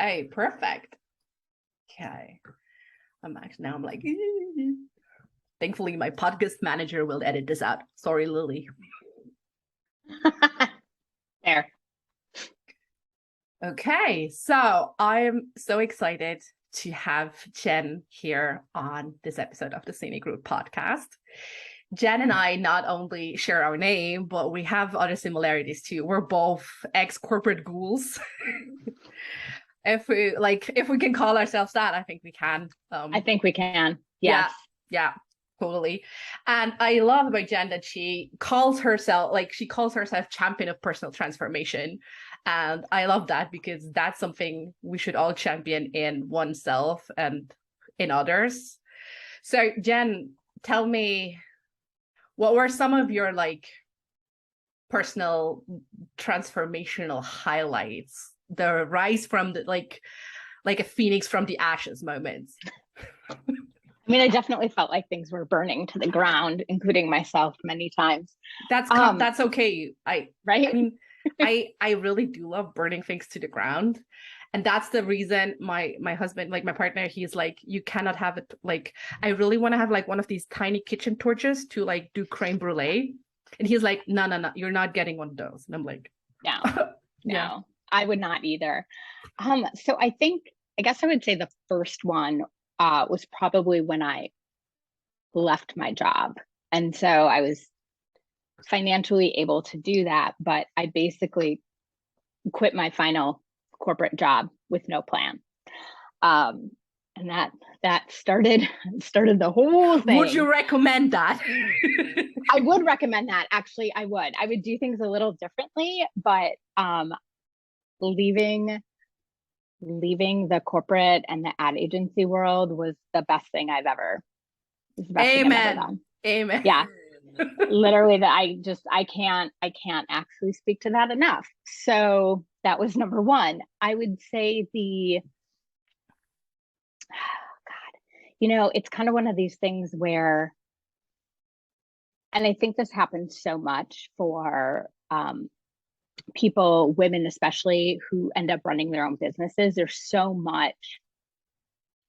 Okay, perfect. Okay. I'm like, thankfully my podcast manager will edit this out. Sorry, Lily. There. Okay, so I'm so excited to have Jen here on this episode of the Scenic podcast. Jen and I not only share our name, but we have other similarities too. We're both ex-corporate ghouls. If we can call ourselves that, I think we can. I think we can. Yes. Yeah, totally. And I love about Jen that she calls herself champion of personal transformation. And I love that because that's something we should all champion in oneself and in others. So Jen, tell me, what were some of your personal transformational highlights? The rise from the like a phoenix from the ashes moments. I mean, I definitely felt like things were burning to the ground, including myself many times. That's okay. Right? I mean, I really do love burning things to the ground. And that's the reason my husband, my partner, he's like, you cannot have it. I really want to have one of these tiny kitchen torches to do creme brulee. And he's like, no, you're not getting one of those. And I'm like, no, yeah. No, I would not either. So I guess I would say the first one was probably when I left my job. And so I was financially able to do that, but I basically quit my final corporate job with no plan. And that started the whole thing. Would you recommend that? I would recommend that. Actually, I would do things a little differently, but leaving the corporate and the ad agency world was the best thing I've ever done. Amen. Yeah. Literally I can't actually speak to that enough. So that was number one. I would say it's kind of one of these things where, and I think this happens so much for people, women especially, who end up running their own businesses. There's so much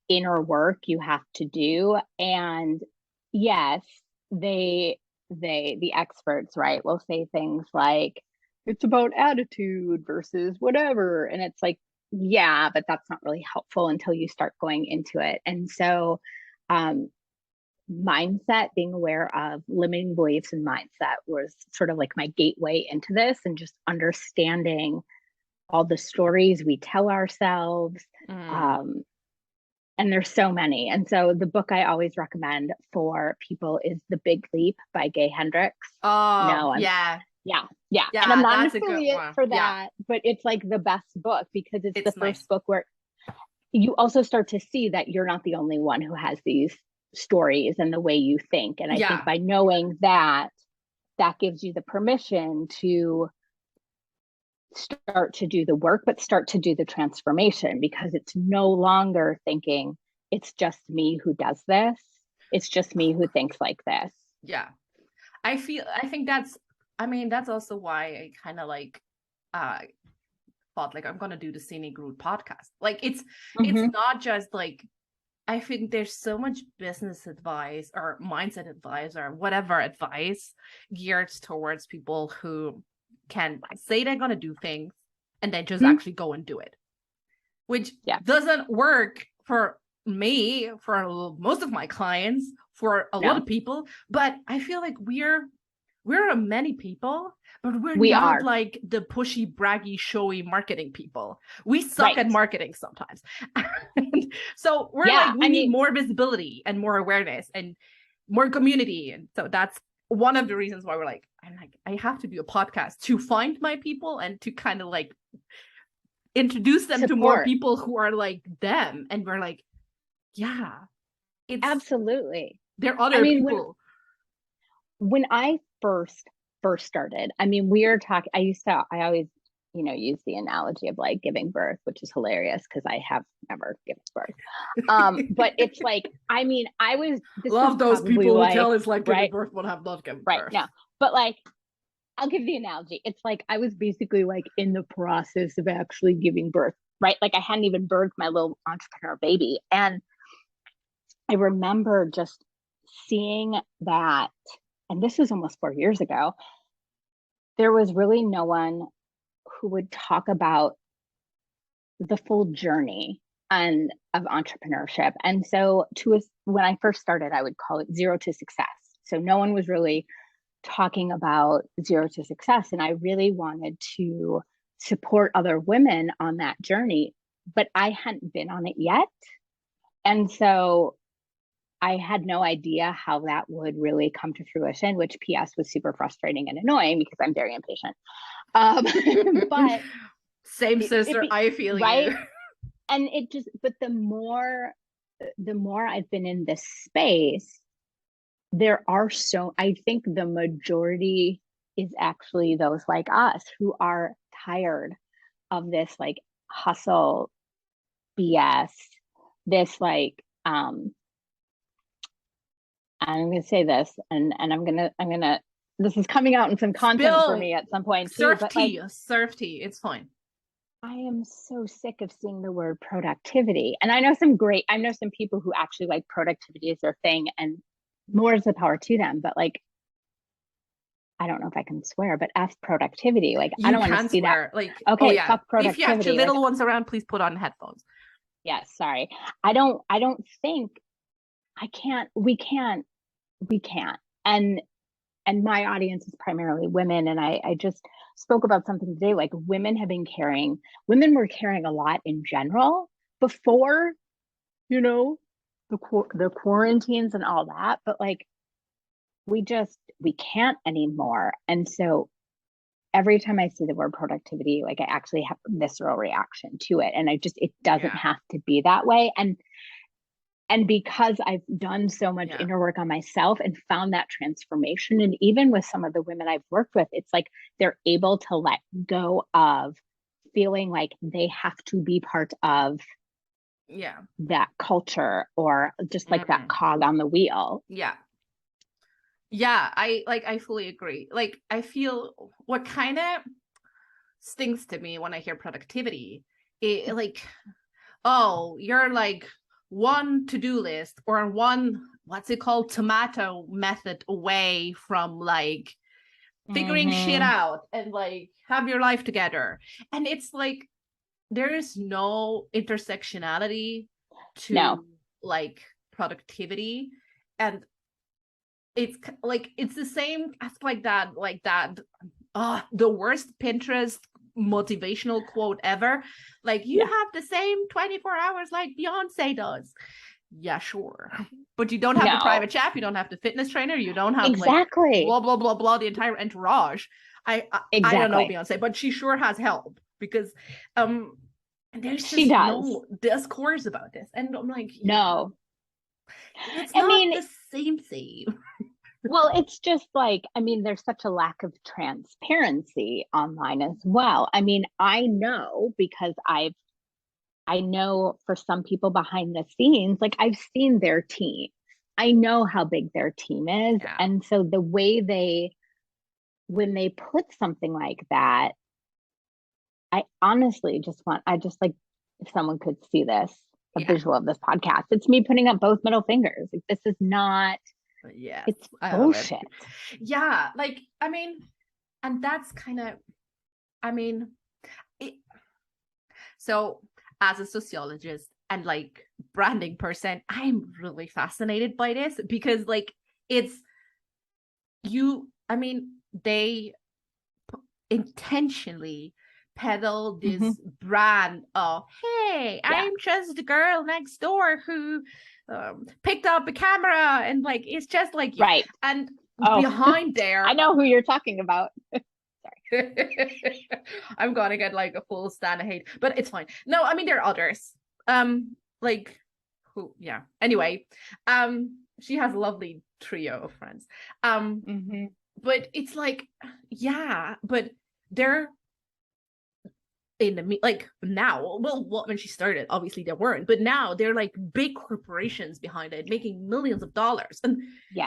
inner work you have to do. And yes, the experts, right, will say things like, it's about attitude versus whatever. And it's like, yeah, but that's not really helpful until you start going into it. And so mindset, being aware of limiting beliefs and mindset was sort of like my gateway into this, and just understanding all the stories we tell ourselves. And there's so many. And so the book I always recommend for people is The Big Leap by Gay Hendricks. Oh, yeah. And I'm not an affiliate for that, but it's like the best book because it's the first book where you also start to see that you're not the only one who has these stories and the way you think. And I think by knowing that gives you the permission to start to do the work, but start to do the transformation, because it's no longer thinking it's just me who does this. It's just me who thinks like this. Yeah. I think that's also why I kind of thought I'm going to do the Scenic podcast. It's not just I think there's so much business advice or mindset advice or whatever advice geared towards people who can say they're going to do things and then just actually go and do it, which doesn't work for me, for most of my clients, for a lot of people. But I feel like we're many people, but we not like the pushy, braggy, showy marketing people. We suck at marketing sometimes. So we're we need more visibility and more awareness and more community. And so that's one of the reasons why I have to do a podcast to find my people and to kind of introduce them to more people who are like them. And we're it's absolutely, they're other people. When I first started, I always use the analogy of giving birth, which is hilarious because I have never given birth. But it's I was love those people who tell it's giving birth but have not given birth. No, but I'll give the analogy. It's I was basically in the process of actually giving birth right? Like I hadn't even birthed my little entrepreneur baby. And I remember just seeing that, and this was almost 4 years ago, there was really no one who would talk about the full journey and of entrepreneurship. And so when I first started, I would call it zero to success. So no one was really talking about zero to success. And I really wanted to support other women on that journey, but I hadn't been on it yet. And so I had no idea how that would really come to fruition, which PS was super frustrating and annoying because I'm very impatient. But same sister, I feel right? you. And it just, but the more I've been in this space, I think the majority is actually those like us who are tired of this like hustle BS, this like I'm gonna say this, and I'm gonna this is coming out in some content for me at some point too. Surf tea, it's fine. I am so sick of seeing the word productivity. And I know some people who actually like productivity as their thing, and more is the power to them. But like, I don't know if I can swear, but F productivity. Like, I don't want to see swear. that. Like, okay, yeah. Fuck productivity. If you have two little ones around, please put on headphones. Yes, sorry. I don't think we can't. And my audience is primarily women. And I just spoke about something today, like women were caring a lot in general before, the quarantines and all that. But like, we can't anymore. And so every time I see the word productivity, like I actually have a visceral reaction to it. And it doesn't have to be that way. And because I've done so much inner work on myself and found that transformation, and even with some of the women I've worked with, it's like they're able to let go of feeling like they have to be part of that culture or just like that cog on the wheel. I fully agree. Like, I feel what kind of stings to me when I hear productivity, like, oh, you're like one to-do list or one, what's it called, tomato method away from like figuring shit out and like have your life together. And it's like there is no intersectionality to like productivity. And it's like it's the same as like that the worst Pinterest motivational quote ever, like you have the same 24 hours like Beyonce does. Yeah, sure, but you don't have the private chef, you don't have the fitness trainer, you don't have like blah blah blah blah, the entire entourage. I don't know Beyonce, but she sure has help, because there's just no discourse about this. And I'm like, no, it's not the same. Well, it's just like, I mean, there's such a lack of transparency online as well. I mean, I know because I know for some people behind the scenes, like I've seen their team. I know how big their team is. And so the way when they put something like that, I honestly I just like, if someone could see this, a visual of this podcast, it's me putting up both middle fingers. Like, this is not, it's bullshit. Yeah, like, I mean, and that's kind of, I mean, so as a sociologist and like branding person, I'm really fascinated by this, because like they intentionally peddle this brand of, hey, I'm just the girl next door who picked up a camera, and like it's just like and behind there I know who you're talking about. Sorry. I'm gonna get like a full stand of hate, but it's fine. No, I mean, there are others like who anyway, she has a lovely trio of friends, but it's like but they're in the like now, when she started, obviously there weren't, but now they're like big corporations behind it, making millions of dollars. And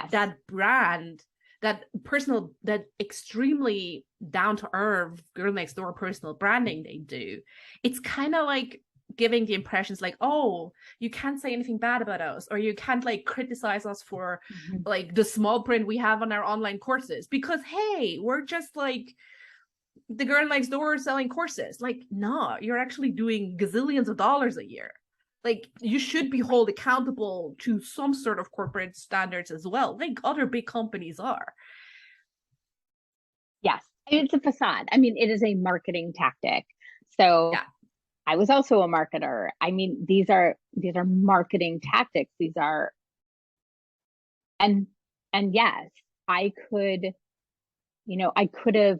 that brand, that personal, that extremely down to earth girl next door personal branding they do, it's kind of like giving the impressions like, oh, you can't say anything bad about us, or you can't like criticize us for like the small print we have on our online courses, because hey, we're just like the girl next door selling courses. Like, nah, you're actually doing gazillions of dollars a year. Like, you should be held accountable to some sort of corporate standards as well, like other big companies are. Yes, it's a facade. I mean, it is a marketing tactic. So Yeah. I was also a marketer. I mean, these are marketing tactics. These are, and yes, I could, I could have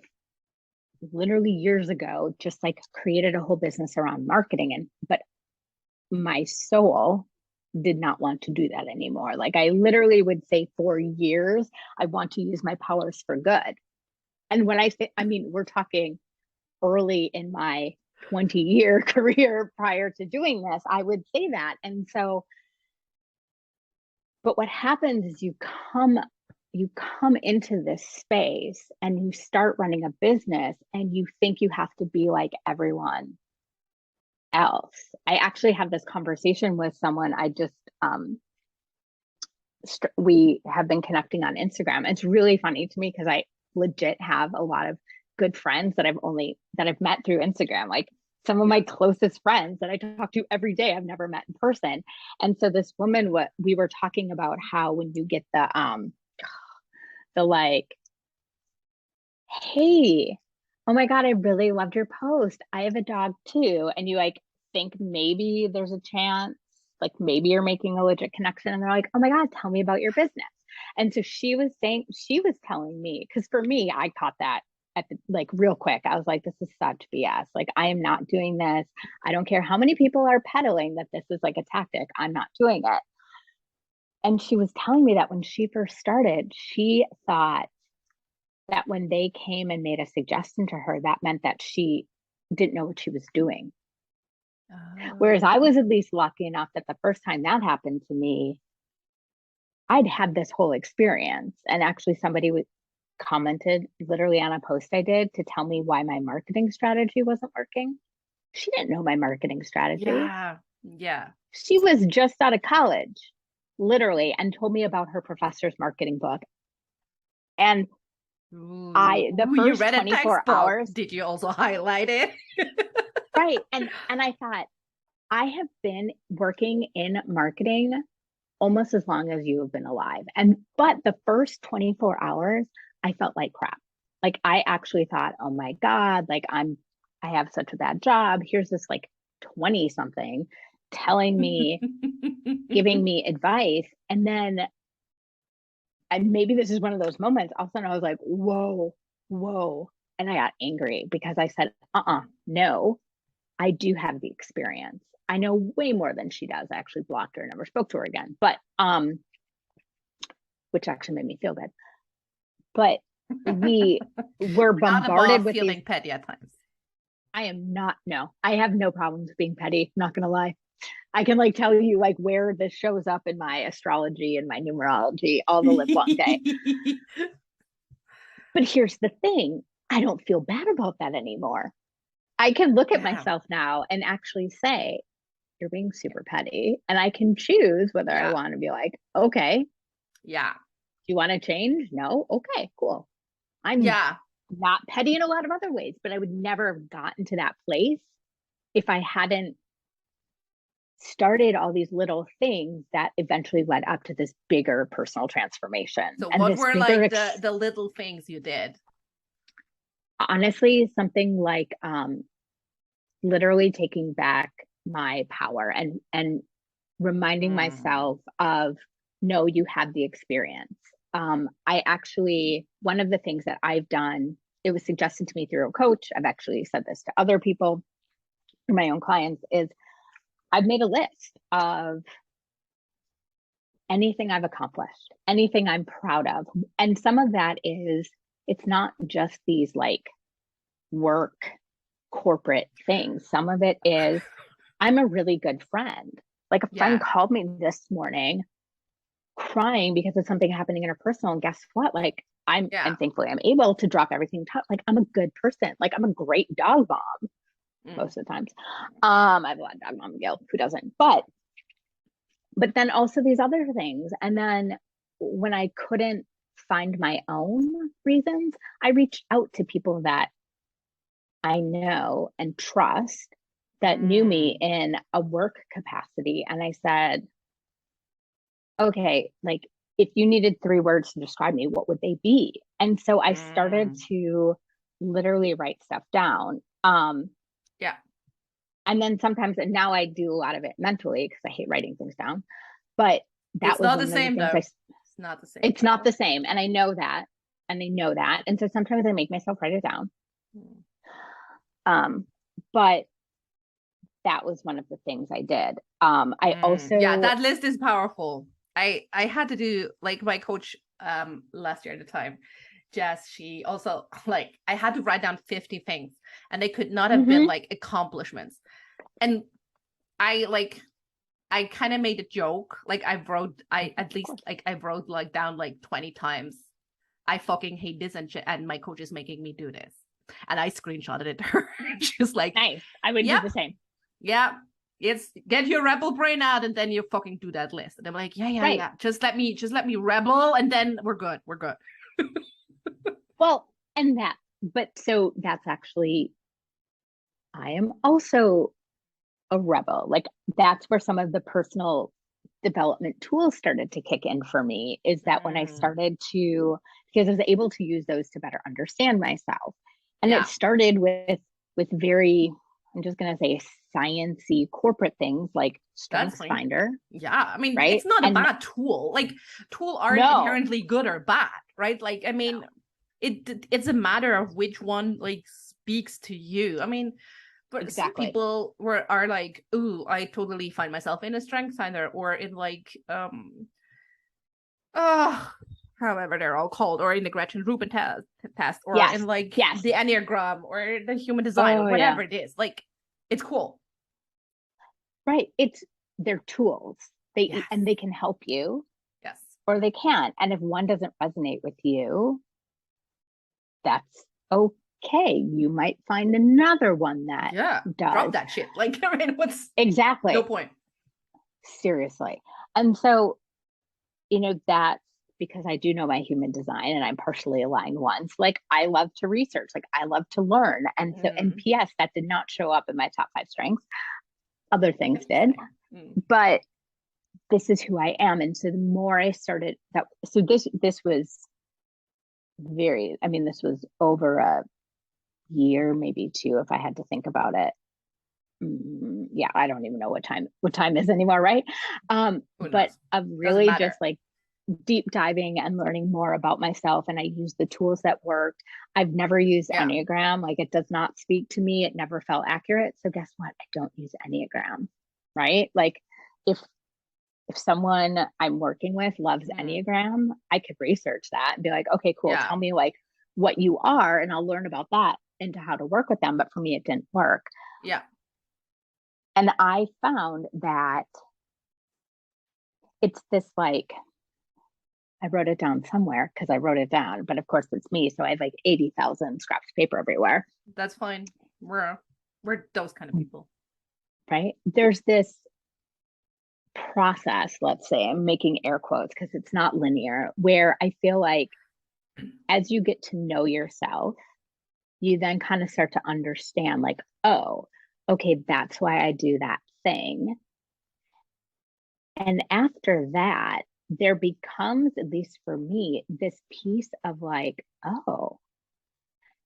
literally years ago just like created a whole business around marketing, but my soul did not want to do that anymore. Like I literally would say for years, I want to use my powers for good. And when I say, I mean, we're talking early in my 20-year career prior to doing this, I would say that. And so, but what happens is you come into this space and you start running a business and you think you have to be like everyone else. I actually have this conversation with someone I just we have been connecting on Instagram. It's really funny to me because I legit have a lot of good friends that I've met through Instagram. Like some of my closest friends that I talk to every day, I've never met in person. And so this woman, what we were talking about, how when you get the like, hey, oh my God, I really loved your post. I have a dog too. And you like think maybe there's a chance, like maybe you're making a legit connection. And they're like, oh my God, tell me about your business. And so she was telling me, because for me, I caught that at the like real quick. I was like, this is such BS. Like, I am not doing this. I don't care how many people are peddling that this is like a tactic. I'm not doing it. And she was telling me that when she first started, she thought that when they came and made a suggestion to her, that meant that she didn't know what she was doing. Oh. Whereas I was at least lucky enough that the first time that happened to me, I'd had this whole experience. And actually, somebody commented literally on a post I did to tell me why my marketing strategy wasn't working. She didn't know my marketing strategy. Yeah. Yeah. She was just out of college, literally, and told me about her professor's marketing book. And the You first read a 24 textbook. hours. Did you also highlight it? Right. And I thought, I have been working in marketing almost as long as you have been alive. But the first 24 hours, I felt like crap. Like I actually thought, oh my God, like I have such a bad job. Here's this like 20 something telling me, giving me advice. And then maybe this is one of those moments, all of a sudden I was like, whoa. And I got angry because I said, no, I do have the experience. I know way more than she does. I actually blocked her, never spoke to her again. But which actually made me feel good. But we were bombarded with feeling petty at times. I am not. No, I have no problems being petty. I'm not gonna lie. I can like tell you like where this shows up in my astrology and my numerology all the live long day. But here's the thing: I don't feel bad about that anymore. I can look at myself now and actually say, you're being super petty. And I can choose whether I want to be like, okay. Yeah. Do you want to change? No? Okay, cool. I'm not petty in a lot of other ways, but I would never have gotten to that place if I hadn't started all these little things that eventually led up to this bigger personal transformation. So what were like the little things you did? Honestly, something like literally taking back my power and reminding myself of, no, you have the experience. I actually, one of the things that I've done, it was suggested to me through a coach. I've actually said this to other people, my own clients, is I've made a list of anything I've accomplished, anything I'm proud of. And some of that is, it's not just these like work corporate things. Some of it is, I'm a really good friend. Like a friend called me this morning crying because of something happening in her personal. And guess what? Like and thankfully I'm able to drop everything. Like I'm a good person. Like I'm a great dog mom. most of the times. I have a lot of dog mom guilt. Who doesn't? But then also these other things. And then when I couldn't find my own reasons, I reached out to people that I know and trust that knew me in a work capacity. And I said, okay, like if you needed 3 words to describe me, what would they be? And so I started to literally write stuff down. Yeah. And then sometimes, and now I do a lot of it mentally because I hate writing things down. But that It's was not one the of the same things though. It's not the same. it's not the same. And I know that. And I know that. And so sometimes I make myself write it down. But that was one of the things I did. I also that list is powerful. I had to do, like, my coach last year at the time, Jess, she also, like, I had to write down 50 things and they could not have been like accomplishments. And I kind of made a joke. Like I wrote like down like 20 times, I fucking hate this and my coach is making me do this. And I screenshotted it to her. She's like, nice. I would do the same. Yeah. It's get your rebel brain out and then you fucking do that list. And I'm like, yeah. Just let me rebel and then we're good. Well, so that's actually, I am also a rebel. Like that's where some of the personal development tools started to kick in for me, is that when I started to, because I was able to use those to better understand myself. And it started with very, I'm just going to say sciencey corporate things like Strengths Finder. Yeah. I mean, right? It's not a bad tool. Like tools aren't inherently good or bad, right? Like, I mean, it's a matter of which one like speaks to you. I mean, but some people are like, ooh, I totally find myself in a Strengths Finder or in like however they're all called, or in the Gretchen Rubin test, or in like the Enneagram or the Human Design, or whatever it is. Like, it's cool. Right. They're tools. And they can help you. Yes. Or they can't. And if one doesn't resonate with you, that's okay. You might find another one that does. Drop that shit. Like, I mean, what's exactly no point. Seriously. And so, that's because I do know my human design and I'm partially aligned once. Like I love to research, like I love to learn. And so, and PS, that did not show up in my top 5 strengths. Other things did. But this is who I am. And so the more I started that, so this was this was over a year, maybe 2, if I had to think about it. Yeah, I don't even know what time is anymore, right? But of really just like deep diving and learning more about myself, and I use the tools that worked. I've never used Enneagram. Like it does not speak to me. It never felt accurate. So guess what? I don't use Enneagram, right? Like if someone I'm working with loves Enneagram, I could research that and be like, okay, cool. Tell me like what you are, and I'll learn about that into how to work with them. But for me, it didn't work. Yeah. And I found that it's this like, I wrote it down somewhere because I wrote it down, but of course it's me. So I have like 80,000 scraps of paper everywhere. That's fine. We're those kind of people. Right? There's this process, let's say, I'm making air quotes because it's not linear, where I feel like as you get to know yourself, you then kind of start to understand like, oh, okay, that's why I do that thing. And after that, there becomes, at least for me, this piece of like, oh,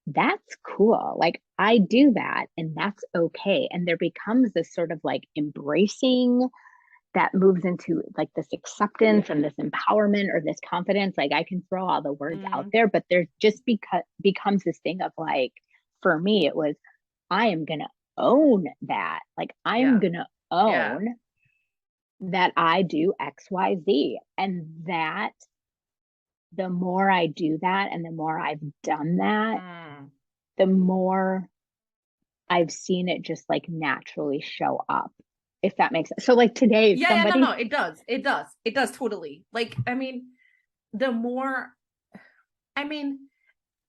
that's cool. Like I do that and that's okay. And there becomes this sort of like embracing that moves into like this acceptance and this empowerment or this confidence. Like I can throw all the words out there, but there's just becomes this thing of like, for me, it was, I am going to own that. Like I'm going to own that I do X, Y, Z. And that the more I do that and the more I've done that, the more I've seen it just like naturally show up, if that makes sense. So like today, no, it does totally. Like, I mean, the more, I mean,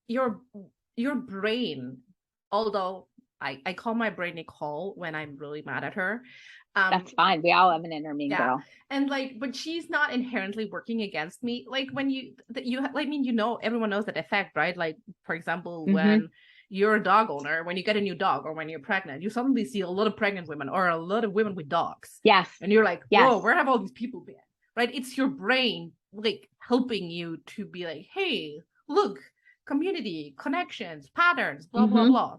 your brain, although I call my brain Nicole when I'm really mad at her. Um, That's fine. We all have an inner mean yeah, girl. and like, but she's not inherently working against me. Like when I mean, everyone knows that effect, right? Like, for example, Mm-hmm. when you're a dog owner, when you get a new dog, or when you're pregnant, you suddenly see a lot of pregnant women or a lot of women with dogs, Yes. and you're like, Yes. whoa, where have all these people been? Right? It's your brain like helping you to be like, hey, look, community, connections, patterns, blah blah Mm-hmm. blah.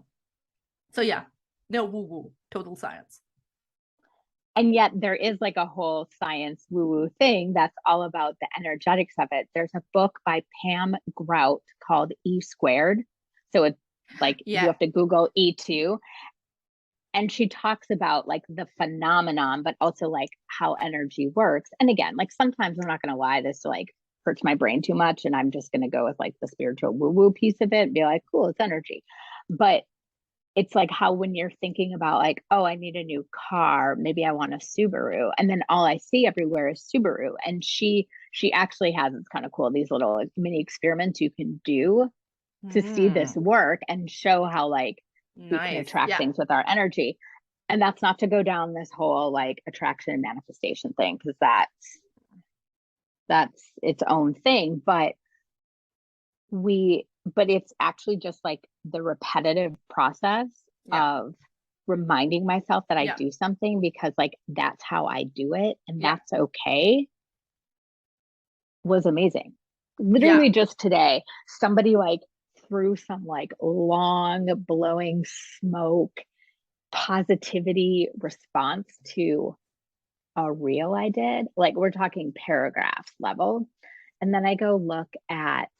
So yeah, no woo woo, total science. And yet there is like a whole science woo-woo thing that's all about the energetics of it. There's a book by Pam Grout called E Squared. So it's like you Yeah. have to Google E2. And she talks about like the phenomenon, but also like how energy works. And again, like sometimes I'm not going to lie, this like hurts my brain too much. And I'm just going to go with like the spiritual woo woo piece of it and be like, cool, it's energy. But it's like how when you're thinking about like, oh, I need a new car, maybe I want a Subaru, and then all I see everywhere is Subaru. And she actually has, it's kind of cool, these little like, mini experiments you can do to see this Mm, work and show how like we can nice. attract Yeah. things with our energy. And that's not to go down this whole like attraction and manifestation thing, because that's its own thing. But it's actually just like the repetitive process Yeah. of reminding myself that I Yeah. do something because like that's how I do it and Yeah. that's okay, was amazing. Yeah. Literally just today, somebody like threw some like long blowing smoke positivity response to a reel I did. Like we're talking paragraphs level. And then I go look at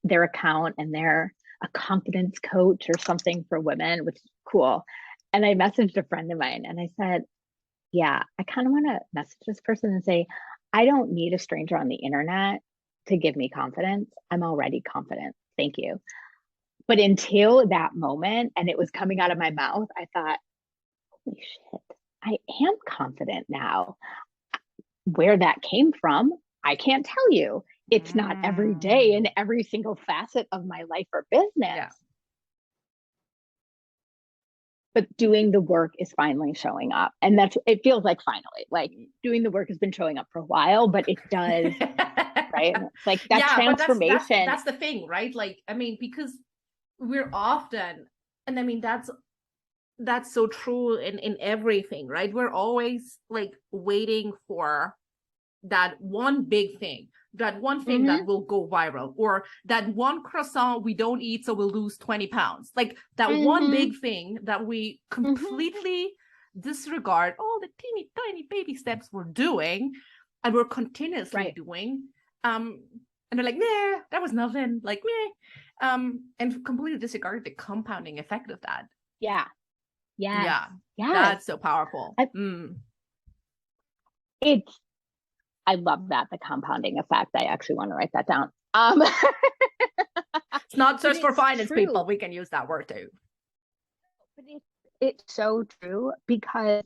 their account and they're a confidence coach or something for women, which is cool. And I messaged a friend of mine and I said, yeah, I kind of want to message this person and say, I don't need a stranger on the internet to give me confidence. I'm already confident. Thank you. But until that moment and it was coming out of my mouth, I thought, holy shit, I am confident now. Where that came from, I can't tell you. It's not every day in Mm, every single facet of my life or business, yeah. but doing the work is finally showing up. And that's, it feels like finally, like doing the work has been showing up for a while, but it does, right? And it's like that Yeah, but transformation. that's the thing, right? Like, I mean, because we're often, and I mean that's so true in everything, right? We're always like waiting for that one big thing, that one thing Mm-hmm, that will go viral, or that one croissant we don't eat so we'll lose 20 pounds. Like that one mm-hmm, big thing that we mm-hmm. completely disregard all the teeny tiny baby steps we're doing and we're continuously Right. doing. Um, and they're like, nah, that was nothing. Like, meh. And completely disregard the compounding effect of that. Yeah. Yes. Yeah, Yes. that's so powerful. I, Mm. it's, I love that, the compounding effect. I actually want to write that down. It's not But just for it's finance people. true. We can use that word too. But it's so true because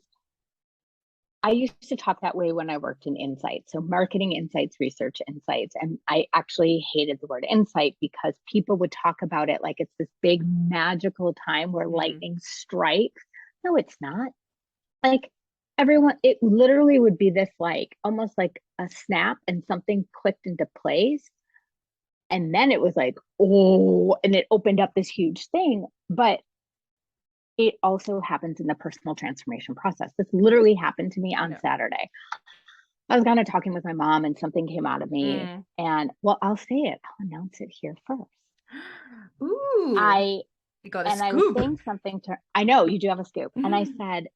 I used to talk that way when I worked in insights. So marketing insights, research insights. And I actually hated the word insight because people would talk about it like it's this big magical time where Mm. lightning strikes. No, it's not. Like everyone, it literally would be this like almost like a snap and something clicked into place. And then it was like, oh, and it opened up this huge thing. But it also happens in the personal transformation process. This literally happened to me on Yeah. Saturday. I was kind of talking with my mom and something came out of me. Mm. And well, I'll say it, I'll announce it here first. Ooh, I you got a and I was scoop. saying something to, I know you do have a scoop. And I Mm. said,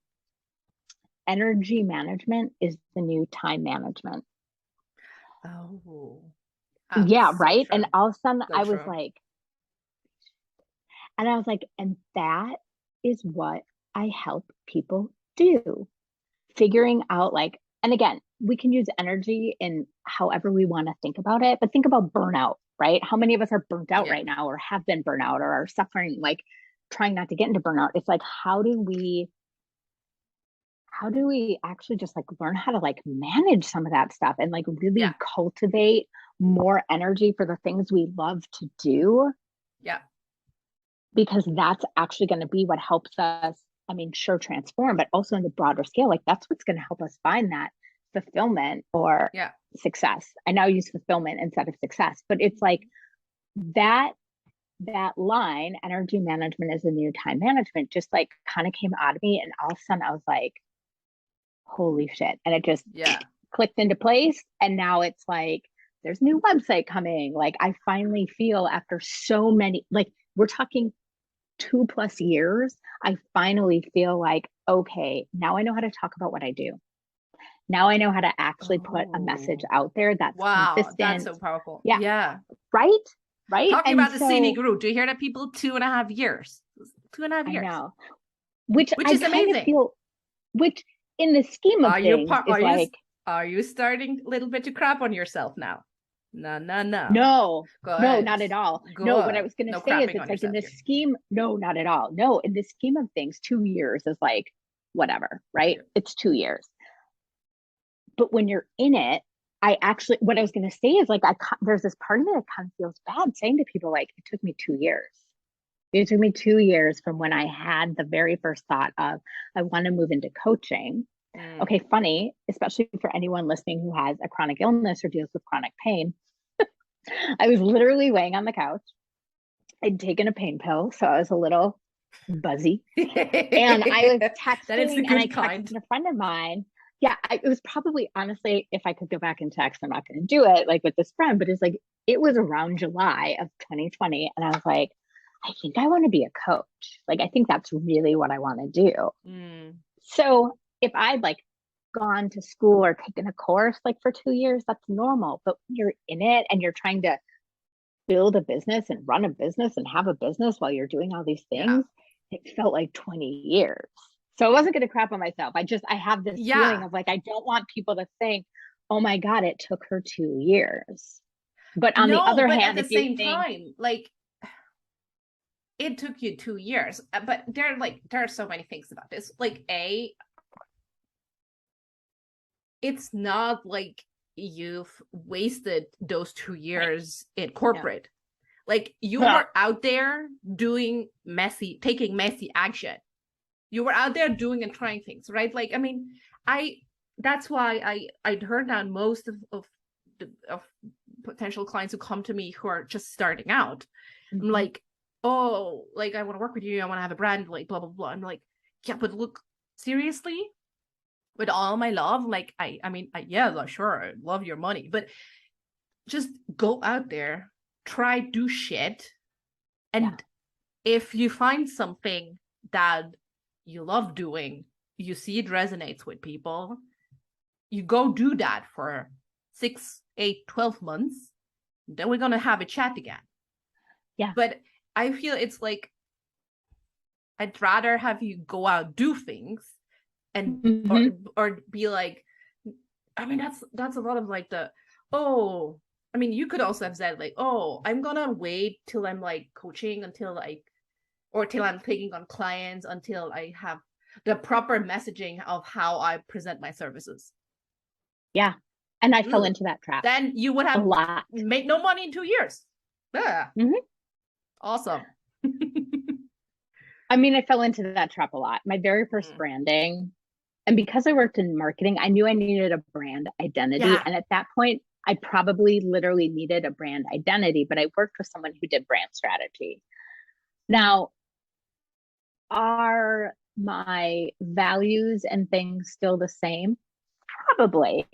energy management is the new time management. Oh, Yeah, that's so right. And true. all of a sudden So I was true. like, and I was like, and that is what I help people do. Figuring out like, and again, we can use energy in however we want to think about it, but think about burnout, right? How many of us are burnt out Yeah. right now or have been burnt out or are suffering, like trying not to get into burnout? It's like, how do we actually just like learn how to like manage some of that stuff and like Yeah. really cultivate more energy for the things we love to do? Yeah. because that's actually going to be what helps us. I mean, sure, transform, but also in the broader scale, like that's what's going to help us find that fulfillment or Yeah. success. I now use fulfillment instead of success, but it's like that that line, energy management is the new time management, just like kind of came out of me. And all of a sudden I was like, holy shit. And it just Yeah. clicked into place. And now it's like, there's a new website coming. Like I finally feel after so many, like we're talking 2+ years, I finally feel like, okay, now I know how to talk about what I do. Now I know how to actually put a message Oh, out there that's wow. That's consistent. so powerful. Yeah. Yeah. Right. Right. Talking And about the Scenic so route. Do you hear that people 2.5 years? 2.5 I years. know, which Which I is kind of amazing. feel, which in the scheme of Are you things part is like, are you starting a little bit to crap on yourself now? No, no, no. no, no, Good. not at all. No, what I Good. was going to No say is crapping it's on like in yourself this here. scheme, no, not at all. No, in the scheme of things, 2 years is like whatever, right? Yeah. It's 2 years. But when you're in it, I actually, what I was going to say is like, there's this part of me that kind of feels bad saying to people, like, it took me 2 years. It took me 2 years from when I had the very first thought of, I want to move into coaching. Mm. Okay, funny, especially for anyone listening who has a chronic illness or deals with chronic pain. I was literally laying on the couch. I'd taken a pain pill, so I was a little buzzy. And I was That is the texting, and I good kind. texted a friend of mine. Yeah, it was probably, honestly, if I could go back and text, I'm not going to do it like with this friend, but it's like, it was around July of 2020. And I was like, I think I want to be a coach. Like, I think that's really what I want to do. Mm. So if I'd like gone to school or taken a course like for 2 years, that's normal. But when you're in it and you're trying to build a business and run a business and have a business while you're doing all these Yeah. things, it felt like 20 years. So I wasn't going to crap on myself. I have this feeling Yeah. of like, I don't want people to think, oh my God, it took her 2 years. But on the No, other but at hand, the if you same think, time, like it took you 2 years. But there are so many things about this. Like, it's not like you've wasted those 2 years in no, corporate. Like you no. were out there taking messy action. You were out there doing and trying things, right? Like, I mean, I that's why I'd heard that most of potential clients who come to me who are just starting out. I'm Mm-hmm. like, oh, like I want to work with you. I want to have a brand, like blah blah blah. I'm like, yeah, but look, seriously, with all my love, like I mean, yeah, sure, I love your money, but just go out there, try do shit, Yeah. and if you find something that you love doing, you see it resonates with people, you go do that for 6, 8, 12 months, then we're gonna have a chat again. Yeah. But I feel it's like I'd rather have you go out do things and Mm-hmm. or be like, I mean, that's a lot of like the, oh, I mean, you could also have said like, oh, I'm gonna wait till I'm like coaching until like, or till I'm taking on clients until I have the proper messaging of how I present my services. Yeah. And I fell Ugh. into that trap Then you would a have lot. made no money in 2 years. Yeah, Mm-hmm. awesome. I mean, I fell into that trap a lot. My very first Mm. branding, and because I worked in marketing, I knew I needed a brand identity. Yeah. And at that point, I probably literally needed a brand identity, but I worked with someone who did brand strategy. Now, are my values and things still the same? Probably.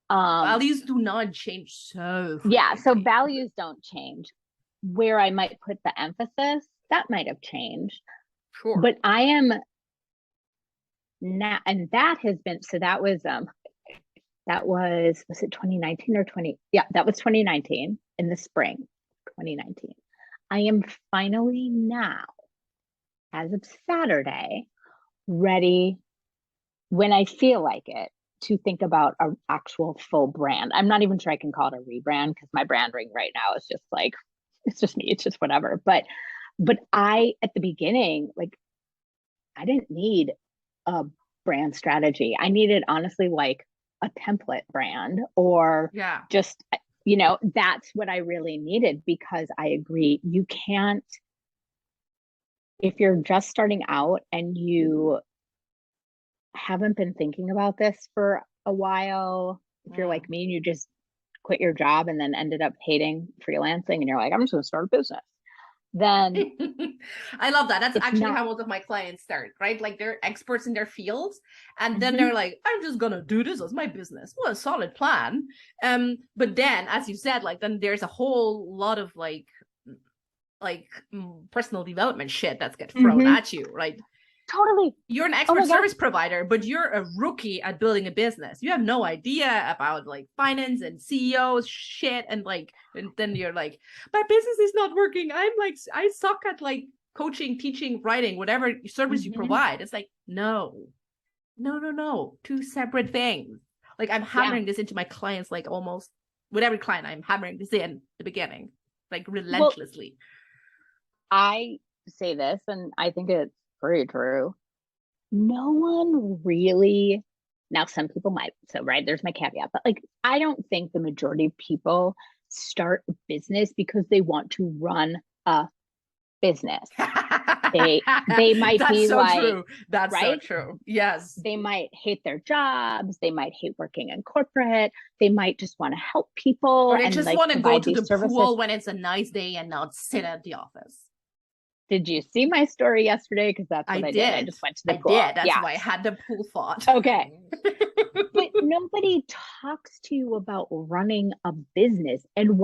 Um, Values do not change so yeah, so frequently. values don't change. Where I might put the emphasis, that might have changed. Sure. But I am now, and that has been, so that was it 2019 or 20? Yeah, that was 2019 in the spring, 2019. I am finally now, as of Saturday, ready when I feel like it to think about an actual full brand. I'm not even sure I can call it a rebrand because my brand ring right now is just like, it's just me, it's just whatever. But I, at the beginning, like, I didn't need a brand strategy. I needed, honestly, like a template brand, or Yeah. just, that's what I really needed, because I agree, you can't if you're just starting out and you haven't been thinking about this for a while, if you're Mm. like me and you just quit your job and then ended up hating freelancing and you're like, I'm just going to start a business, then I love that. That's it's actually not. how most of my clients start, right? Like they're experts in their fields, and then Mhm. they're like, "I'm just gonna do this as my business." Well, a solid plan. But then, as you said, like then there's a whole lot of personal development shit that's get thrown Mhm. at you, right? Totally. You're an Oh expert my God. service provider, but you're a rookie at building a business. You have no idea about like finance and CEOs shit, and then you're like, my business is not working. I'm like, I suck at like coaching, teaching, writing, whatever service you Mhm. provide. It's like, no, no, no, no, two separate things. Like I'm Yeah. hammering this into my clients, like almost with every client, I'm hammering this in the beginning, like Well, relentlessly. I say this, and I think it's pretty true. No one really, now some people might, so right, there's my caveat, but like, I don't think the majority of people start a business because they want to run a business. They might That's be so like, true. That's so right? true. Yes. They might hate their jobs, they might hate working in corporate, they might just want to help people Or they and just like want to go provide to the these services. pool when it's a nice day and not sit at the office. Did you see my story yesterday? Because that's I what I did. I did. just went to the I pool. did. That's why I Yes. had the pool thought. Okay. But nobody talks to you about running a business. And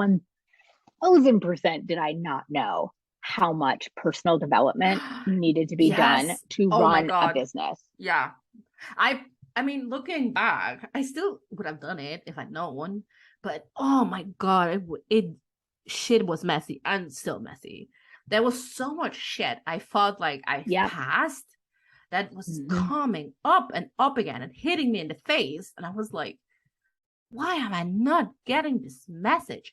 1000% did I not know how much personal development needed to be done Yes. to Oh my run a God. business. Yeah. I I mean, looking back, I still would have done it if I'd known. But oh my God, it shit was messy and still messy. There was so much shit I felt like I Yep. passed that was Mm-hmm. coming up and up again and hitting me in the face. And I was like, why am I not getting this message?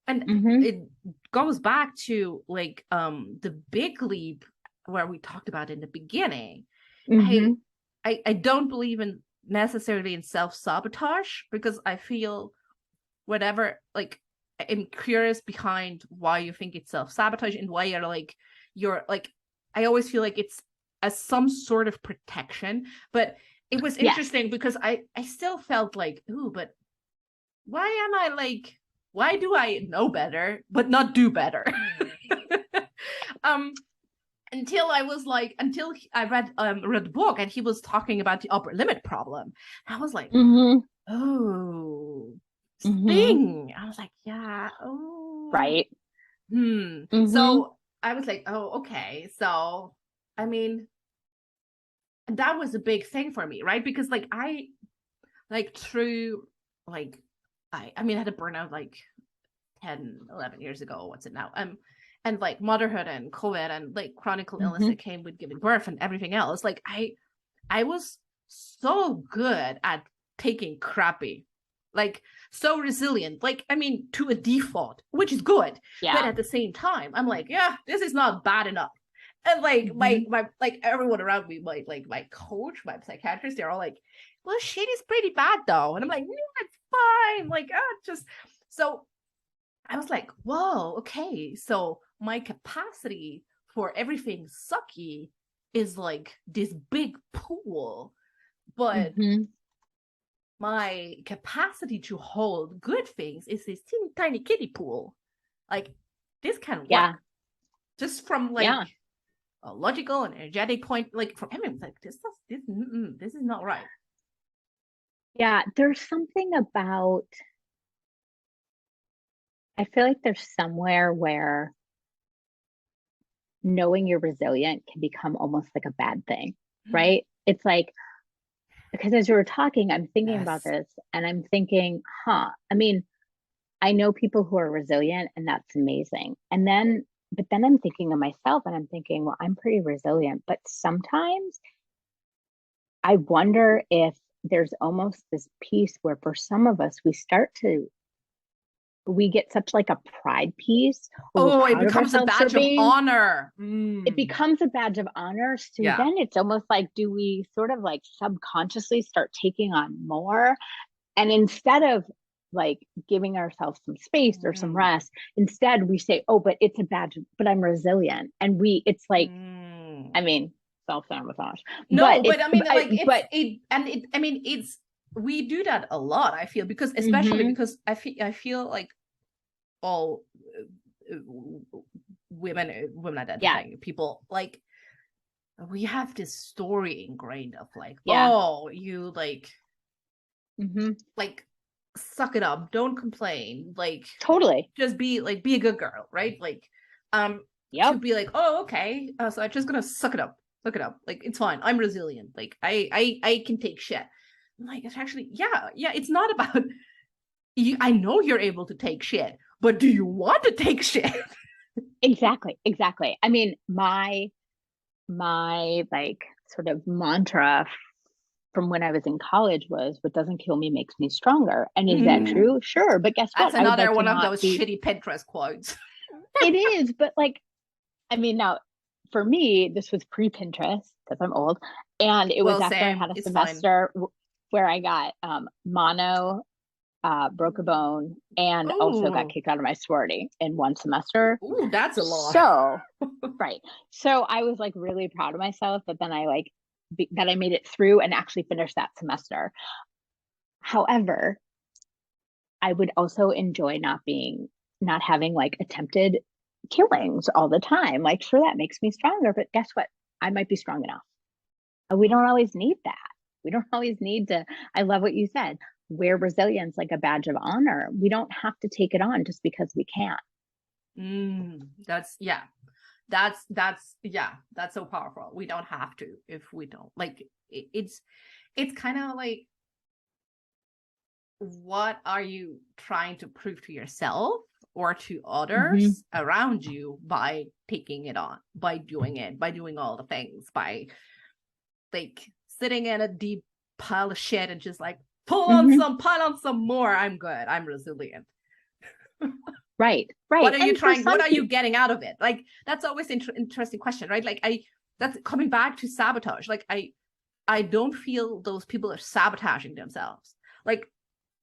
And Mm-hmm. it goes back to like the big leap where we talked about in the beginning. I Mm-hmm. I don't believe in necessarily in self-sabotage because I feel whatever like I'm curious behind why you think it's self-sabotage and why you're like I always feel like it's as some sort of protection. But it was Yes. interesting because I still felt like, ooh, but why am I like why do I know better but not do better? um until I was like until I read the book and he was talking about the upper limit problem. I was like, Mm-hmm. oh, Mm-hmm. thing. I was like, yeah, oh, Right. hmm. Mm-hmm. So I was like, oh, okay. So I mean, that was a big thing for me, right? Because like I like through like I mean I had a burnout like 10, 11 years ago. What's it now? And like motherhood and COVID and like chronic illness Mm-hmm. that came with giving birth and everything else. Like I was so good at taking crappy, like so resilient. Like I mean, to a default, which is good, but Yeah. at the same time, I'm like, yeah, this is not bad enough. And like Mm-hmm. my like everyone around me, like my coach, my psychiatrist, they're all like, well, shit is pretty bad though, and I'm like, no, it's fine. Like, just so I was like, whoa, okay. So my capacity for everything sucky is like this big pool, but Mm-hmm. my capacity to hold good things is this teeny tiny kiddie pool. Like this can Yeah. work just from like Yeah. a logical and energetic point. Like from everyone's like this is not right. Yeah. There's something about, I feel like there's somewhere where knowing you're resilient can become almost like a bad thing, right? It's like, because as you were talking, I'm thinking about Yes. this and I'm thinking, I mean, I know people who are resilient and that's amazing. But then I'm thinking of myself and I'm thinking, well, I'm pretty resilient. But sometimes I wonder if there's almost this piece where for some of us, we get such like a pride piece or we're Oh, it proud of becomes a ourselves for badge of being, honor. it becomes a badge of honor. So Yeah. then it's almost like, do we sort of like subconsciously start taking on more? And instead of like giving ourselves some space or some Mm. rest, instead we say, oh, but it's a badge, but I'm resilient. And it's like, I mean, self-sabotage. No, But but I mean, like but I mean, it's we do that a lot. I feel because especially mm-hmm. because I feel like all women Yeah, identifying people, like we have this story ingrained of like, yeah. oh, you Mm-hmm. like suck it up, don't complain, like Totally. just be a good girl, right? Like to Yep. be like, oh, okay, so I'm just gonna suck it up, like it's fine, I'm resilient, like I can take shit. I'm like, it's actually, yeah, it's not about you. I know you're able to take shit, but do you want to take shit? Exactly. Exactly. I mean, my like sort of mantra from when I was in college was what doesn't kill me makes me stronger. And is that true? Sure. But guess That's what? I would another like to one of not those be, shitty Pinterest quotes. it is, but like, I mean, now for me, this was pre Pinterest because I'm old. And it was Well, after I Sam, had a it's fine. semester where I got mono, broke a bone, and also got Oh, kicked out of my sorority in one semester. ooh, that's a lot. So, right. So I was like really proud of myself that then I like, that I made it through and actually finished that semester. However, I would also enjoy not having like attempted killings all the time. Like, sure, that makes me stronger, but guess what? I might be strong enough. We don't always need that. We don't always need to. I love what you said. Wear resilience like a badge of honor. We don't have to take it on just because we can't. That's yeah. Yeah, that's so powerful. We don't have to if we don't. Like it's kind of like, what are you trying to prove to yourself or to Mm-hmm. others around you by taking it on, by doing it, by doing all the things, by like sitting in a deep pile of shit and just like Mm-hmm. pile on some more. I'm good. I'm resilient. Right, What right. are you And for trying? What some are you people, getting out of it? Like that's always interesting question, right? Like that's coming back to sabotage. Like I don't feel those people are sabotaging themselves. Like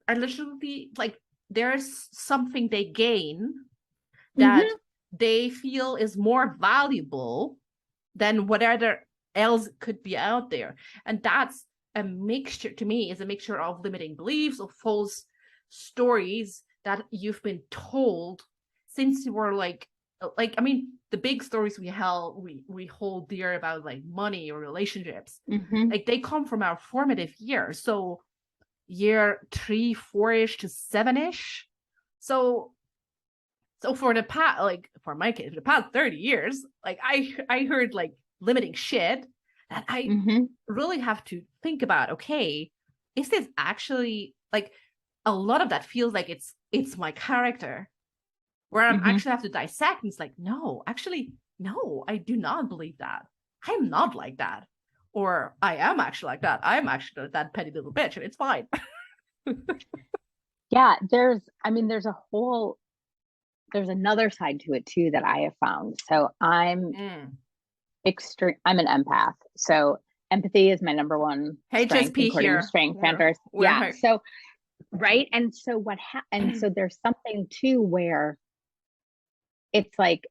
I literally like there's something they gain that mm-hmm, they feel is more valuable than whatever else could be out there. And that's a mixture, to me, is a mixture of limiting beliefs, of false stories that you've been told since you were like I mean, the big stories we hold dear about like money or relationships, mm-hmm, like they come from our formative years. So year 3, 4-ish to 7-ish. So for the past, like for my case, for the past 30 years, like I heard like limiting shit that I mm-hmm, really have to think about. Okay, is this actually like, a lot of that feels like it's my character, where I'm mm-hmm. actually have to dissect. And it's like, no, actually, no, I do not believe that. I'm not like that. Or I am actually like that. I'm actually that petty little bitch, and it's fine. Yeah, I mean, there's another side to it too that I have found. So I'm an empath. So empathy is my number one strength HSP according to here. Strength Finders. Yeah. We're So, right. And so and so there's something too where it's like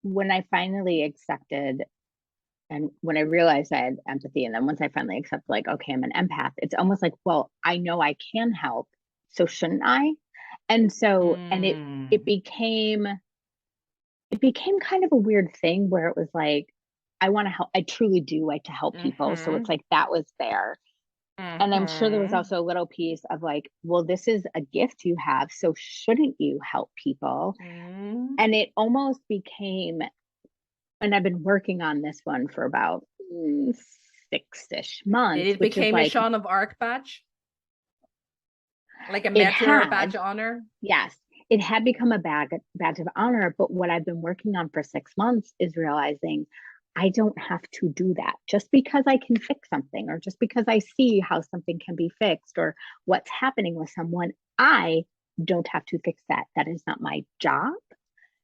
when I finally accepted and when I realized I had empathy, and then once I finally accept, like, okay, I'm an empath, it's almost like, well, I know I can help, so shouldn't I? And so, and it became kind of a weird thing where it was like, I want to help. I truly do like to help people. So Mm-hmm. it's like that was there. And I'm sure there was Mm-hmm. also a little piece of like, well, this is a gift you have. So shouldn't you help people? Mm-hmm. And it almost became, and I've been working on this one for about 6-ish Did months, it which is become a like, Sean of Arc badge? Like a it martyr badge had, of honor? yes, it had become a badge of honor. But what I've been working on for 6 months is realizing I don't have to do that just because I can fix something or just because I see how something can be fixed or what's happening with someone. I don't have to fix that. That is not my job.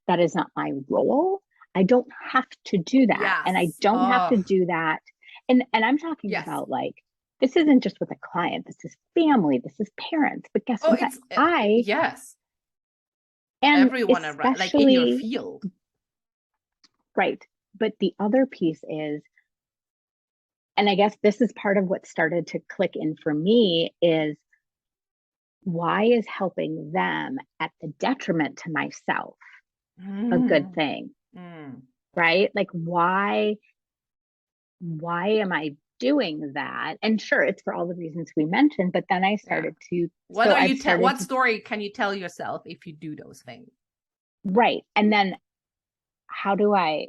That is not my role. I don't have to do that. And I Yes. don't have Oh, to do that. And I'm talking yes. about like, this isn't just with a client, this is family, this is parents. But guess Oh, what? it's I, yes. and Everyone around, like in your especially, field. right, but the other piece is, and I guess this is part of what started to click in for me, is why is helping them at the detriment to myself a good thing? Right? Like, why am I doing that? And sure, it's for all the reasons we mentioned, but then I started to, what story can you tell yourself if you do those things? Right. And then how do I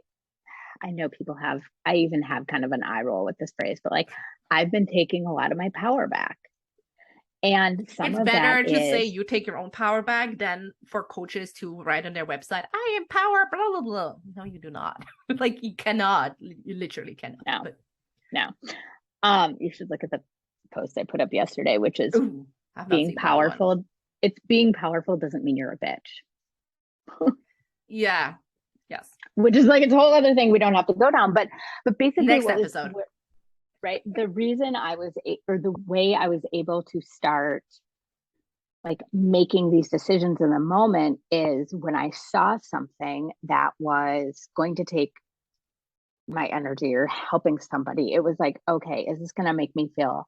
know people have, I even have kind of an eye roll with this phrase, but like, I've been taking a lot of my power back. And it's better to say you take your own power back than for coaches to write on their website, I empower, blah, blah, blah. No, you do not. Like, you cannot. You literally cannot. No. You should look at the post I put up yesterday, which is being powerful. It's being powerful doesn't mean you're a bitch. Yeah. Yes. Which is like, it's a whole other thing we don't have to go down. But basically, next episode. Right. The reason the way I was able to start like making these decisions in the moment is when I saw something that was going to take my energy or helping somebody. It was like, okay, is this going to make me feel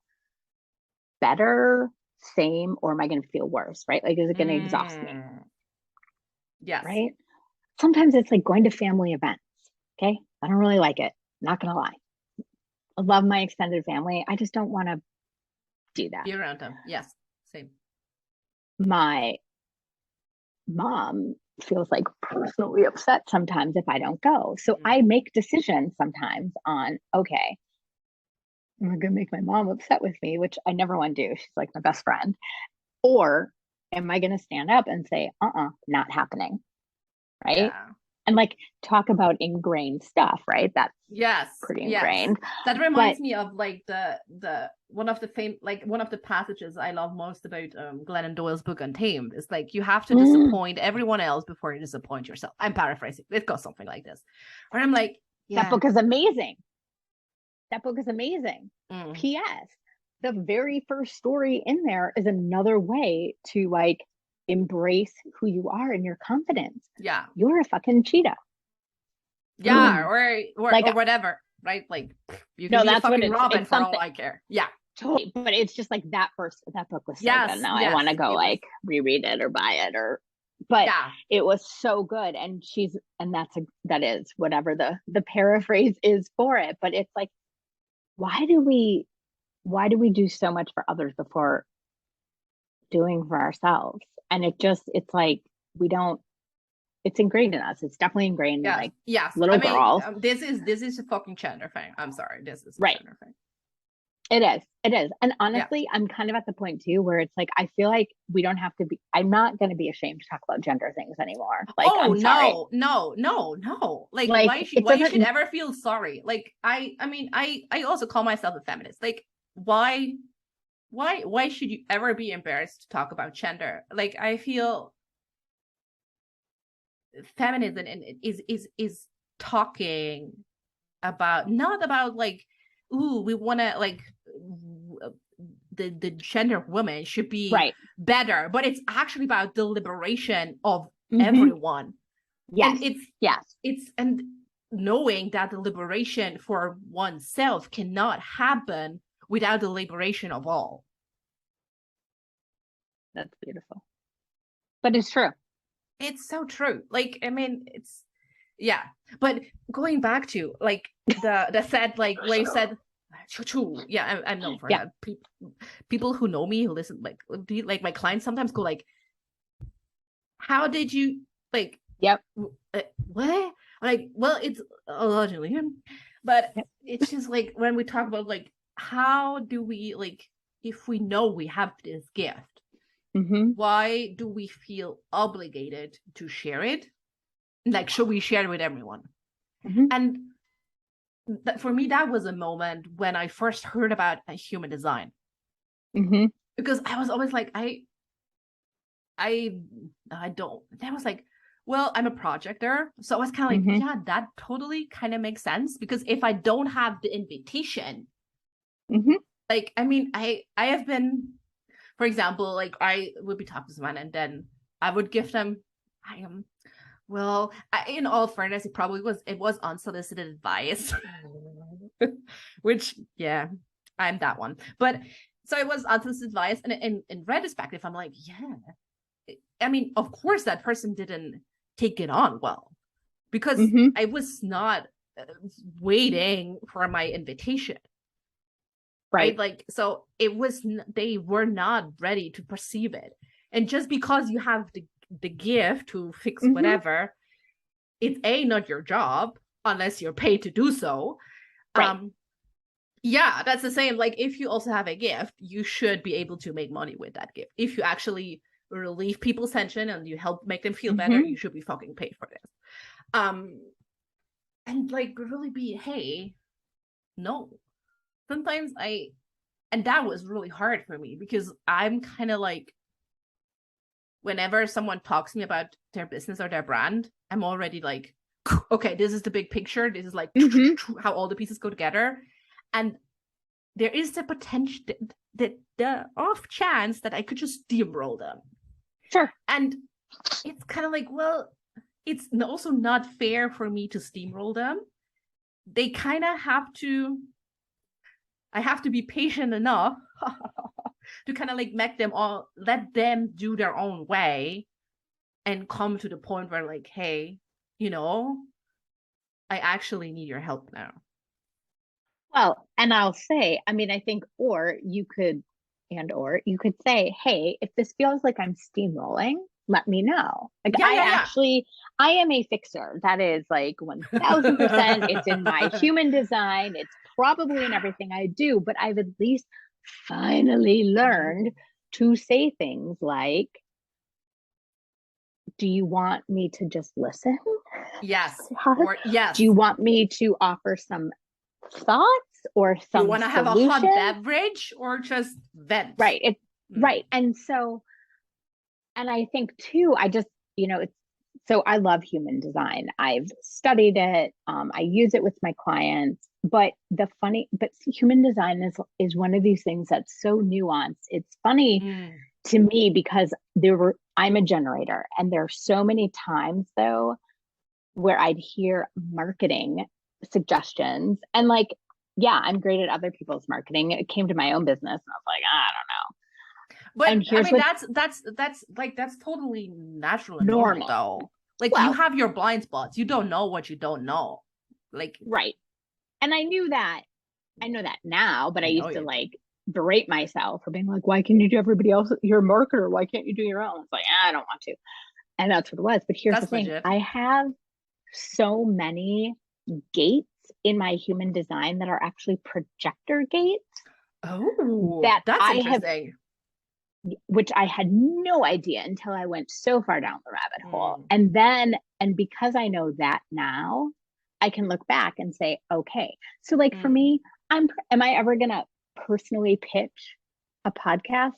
better, same, or am I going to feel worse? Right. Like, is it going to exhaust me? Yes. Right. Sometimes it's like going to family events. Okay. I don't really like it. Not going to lie. I love my extended family. I just don't want to do that. Be around them. Yes. Same. My mom feels like personally upset sometimes if I don't go. So I make decisions sometimes on, okay, am I going to make my mom upset with me, which I never want to do. She's like my best friend. Or am I going to stand up and say, not happening. Right. Yeah. And like talk about ingrained stuff, right? That's pretty ingrained. Yes. That reminds me of like the one of the passages I love most about Glennon Doyle's book Untamed is like, you have to disappoint everyone else before you disappoint yourself. I'm paraphrasing. It goes something like this. Where I'm like, that book is amazing. P.S. The very first story in there is another way to like embrace who you are and your confidence. Yeah. You're a fucking cheetah. Yeah. Or whatever. Right. Like, you can be a fucking Robin for all I care. Yeah. Totally. But it's just like that book was so good. Now I want to go like reread it or buy it but it was so good. And that is whatever the paraphrase is for it. But it's like, why do we do so much for others before doing for ourselves? And it's like, it's ingrained in us. It's definitely ingrained in like little girls. This is a fucking gender thing. I'm sorry. This is a gender thing. It is. And honestly, I'm kind of at the point too, where it's like, I feel like we don't have to be, I'm not going to be ashamed to talk about gender things anymore. Like, no. Like why you should ever feel sorry? Like, I mean, I also call myself a feminist. Like, why should you ever be embarrassed to talk about gender? Like, I feel feminism is talking about, not about like, we want to like the gender of women should be better, but it's actually about the liberation of everyone. Yes. And it's and knowing that the liberation for oneself cannot happen without the liberation of all. That's beautiful. But it's true. It's so true. Like, I mean, it's but going back to like the said, like where you said I'm known for that. People who know me, who listen, like my clients sometimes go like, how did you like what? Like, well, it's allegedly, but it's just like, when we talk about like, how do we, like, if we know we have this gift, why do we feel obligated to share it? Like, should we share it with everyone? And for me, that was a moment when I first heard about human design, because I was always like, I don't. That was like, well, I'm a projector, so I was kind of like, that totally kind of makes sense, because if I don't have the invitation, like, I mean, I have been, for example, like, I would be talking to someone and then I would give them, Well, in all fairness, it was unsolicited advice, which yeah, I'm that one. But so it was unsolicited advice, and in retrospective, I'm like, yeah, I mean, of course, that person didn't take it on well because I was not waiting for my invitation, right? Like, so it was they were not ready to perceive it, and just because you have the gift to fix whatever, it's not your job unless you're paid to do so. Yeah, that's the same. Like, if you also have a gift, you should be able to make money with that gift. If you actually relieve people's tension and you help make them feel better, you should be fucking paid for this. And like really be, hey, no. Sometimes and that was really hard for me because I'm kind of like, whenever someone talks to me about their business or their brand, I'm already like, okay, this is the big picture. This is like how all the pieces go together. And there is the potential, the off chance that I could just steamroll them. Sure. And it's kind of like, well, it's also not fair for me to steamroll them. They kind of I have to be patient enough to kind of like let them do their own way and come to the point where like, hey, I actually need your help now. Well, and I'll say, I mean, I think, or you could say, hey, if this feels like I'm steamrolling, let me know. Like, I am a fixer. That is like 1000%. It's in my human design. It's probably in everything I do, but I've at least finally learned to say things like, do you want me to just listen? Yes. Or yes. Do you want me to offer some thoughts or some, you want to have a hot beverage or just vent? Right. Right. And so, and I think too, I just, so I love human design. I've studied it. I use it with my clients, but human design is one of these things that's so nuanced. It's funny to me because I'm a generator, and there are so many times though where I'd hear marketing suggestions and like, yeah, I'm great at other people's marketing. It came to my own business and I was like, I don't know. But I mean, that's totally natural and normal though. Like, you have your blind spots. You don't know what you don't know. Like, right. And I know that now, but I used to like berate myself for being like, why can't you do everybody else? You're a marketer. Why can't you do your own? It's like, I don't want to. And that's what it was. But here's the thing. Legit. I have so many gates in my human design that are actually projector gates. Oh, that's interesting. Which I had no idea until I went so far down the rabbit hole. And because I know that now, I can look back and say, okay. So like for me, am I ever going to personally pitch a podcast?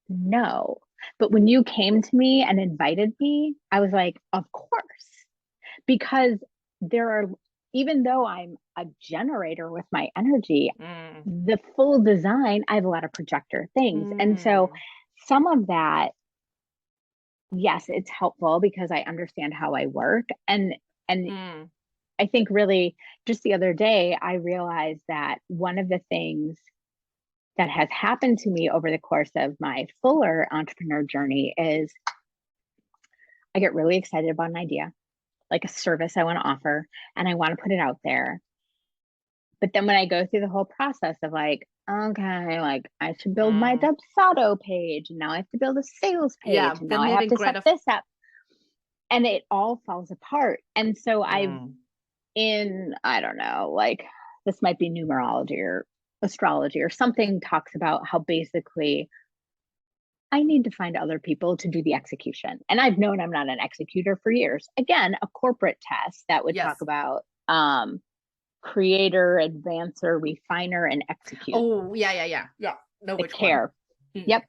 No. But when you came to me and invited me, I was like, of course. Because even though I'm a generator with my energy, the full design, I have a lot of projector things. And so some of that, yes, it's helpful because I understand how I work. And I think really just the other day, I realized that one of the things that has happened to me over the course of my fuller entrepreneur journey is I get really excited about an idea, like a service I want to offer, and I want to put it out there. But then when I go through the whole process of like, okay, like I should build my Dubsado page, and now I have to build a sales page, and now I have to set this up, and it all falls apart. And so I don't know, like this might be numerology or astrology or something, talks about how basically I need to find other people to do the execution. And I've known I'm not an executor for years. Again, a corporate test that would talk about creator, advancer, refiner, and execute. Oh, yeah. No, which care. Yep.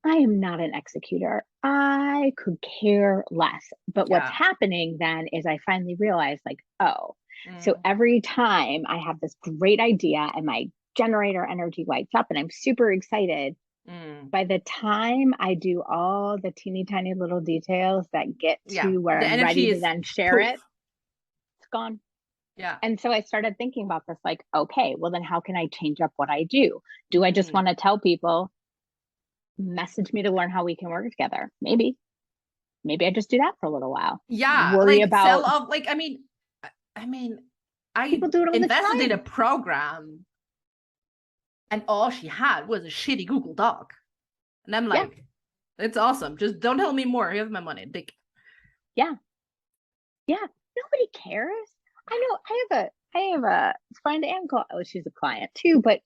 I am not an executor. I could care less. But what's happening then is I finally realized like, so every time I have this great idea and my generator energy lights up and I'm super excited, Mm. By the time I do all the teeny tiny little details that get Yeah. to where The I'm energy ready to is then share poof. it, it's gone. Yeah. And so I started thinking about this like, okay, well, then how can I change up what I do? Do I just Mm. want to tell people, message me to learn how we can work together? Maybe I just do that for a little while. Yeah. Worry Like sell about off. Like, I mean, I people do it all the invested in a time. program and all she had was a shitty Google Doc. And I'm Yeah. like, it's awesome. Just don't tell me more. Here's my money. Like, Yeah. Yeah. Nobody cares. I know I have a friend and she's a client too, but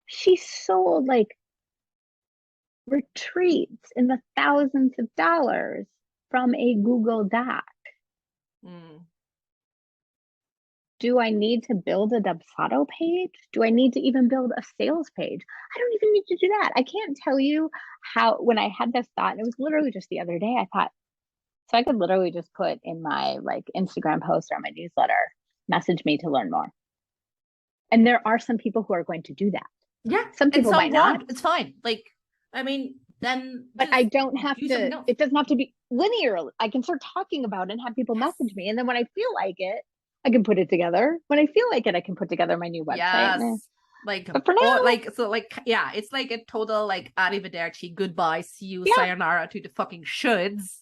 she sold like retreats in the thousands of dollars from a Google Doc. mm, Do I need to build a Dubsado page? Do I need to even build a sales page? I don't even need to do that. I can't tell you how, when I had this thought, and it was literally just the other day, I thought, so I could literally just put in my like Instagram post or my newsletter, message me to learn more. And there are some people who are going to do that. yeah. Some And people some might not, won't. It's fine. Like, I mean, then but just I don't have do something to, else. it doesn't have to be linear. I can start talking about it and have people Yes. message me. And then when I feel like it, I can put it together. When I feel like it, I can put together my new website. Yes. Like, But for oh, now, like, so, like, yeah, it's like a total, like, arrivederci, goodbye, see you, yeah. sayonara to the fucking shoulds.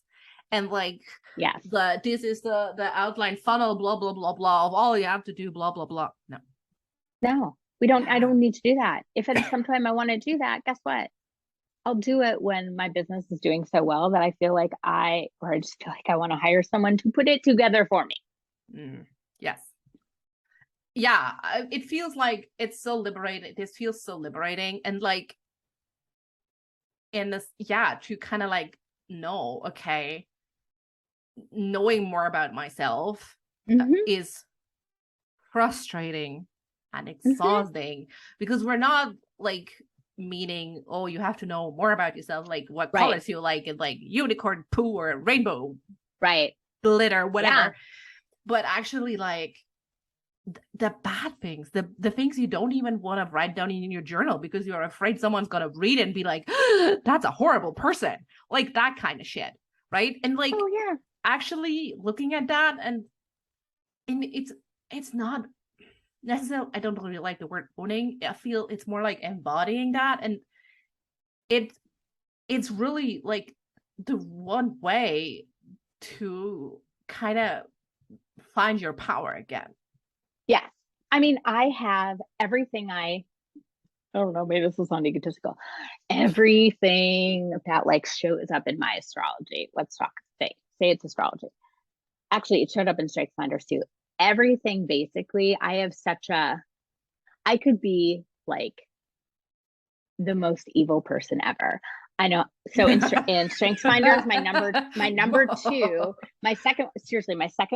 And, like, Yes. this is the outline funnel, blah, blah, blah, blah, of all you have to do, blah, blah, blah. No. No, I don't need to do that. If at some time I want to do that, guess what? I'll do it when my business is doing so well that I feel like or I just feel like I want to hire someone to put it together for me. Mm. Yes. Yeah, it feels like it's so liberating. This feels so liberating. And, like, in this, yeah, to kind of like know, okay, knowing more about myself Mm-hmm. is frustrating and Mm-hmm. exhausting because we're not like meaning, oh, you have to know more about yourself, like what Right. colors you like and like unicorn poo or rainbow Right. glitter, Yeah. whatever. But actually, like, the bad things, the things you don't even want to write down in your journal because you're afraid someone's gonna read it and be like, that's a horrible person, like that kind of shit, right? And like Oh yeah. actually looking at that, and it's not necessarily, I don't really like the word owning. I feel it's more like embodying that, and it it's really like the one way to kind of find your power again. Yes. I mean, I have everything I don't know, maybe this will sound egotistical. Everything that like shows up in my astrology. Let's say it's astrology. Actually, it showed up in Strengths Finders too. Everything basically, I could be like the most evil person ever. I know. So in Strengths Finders, my number two, my second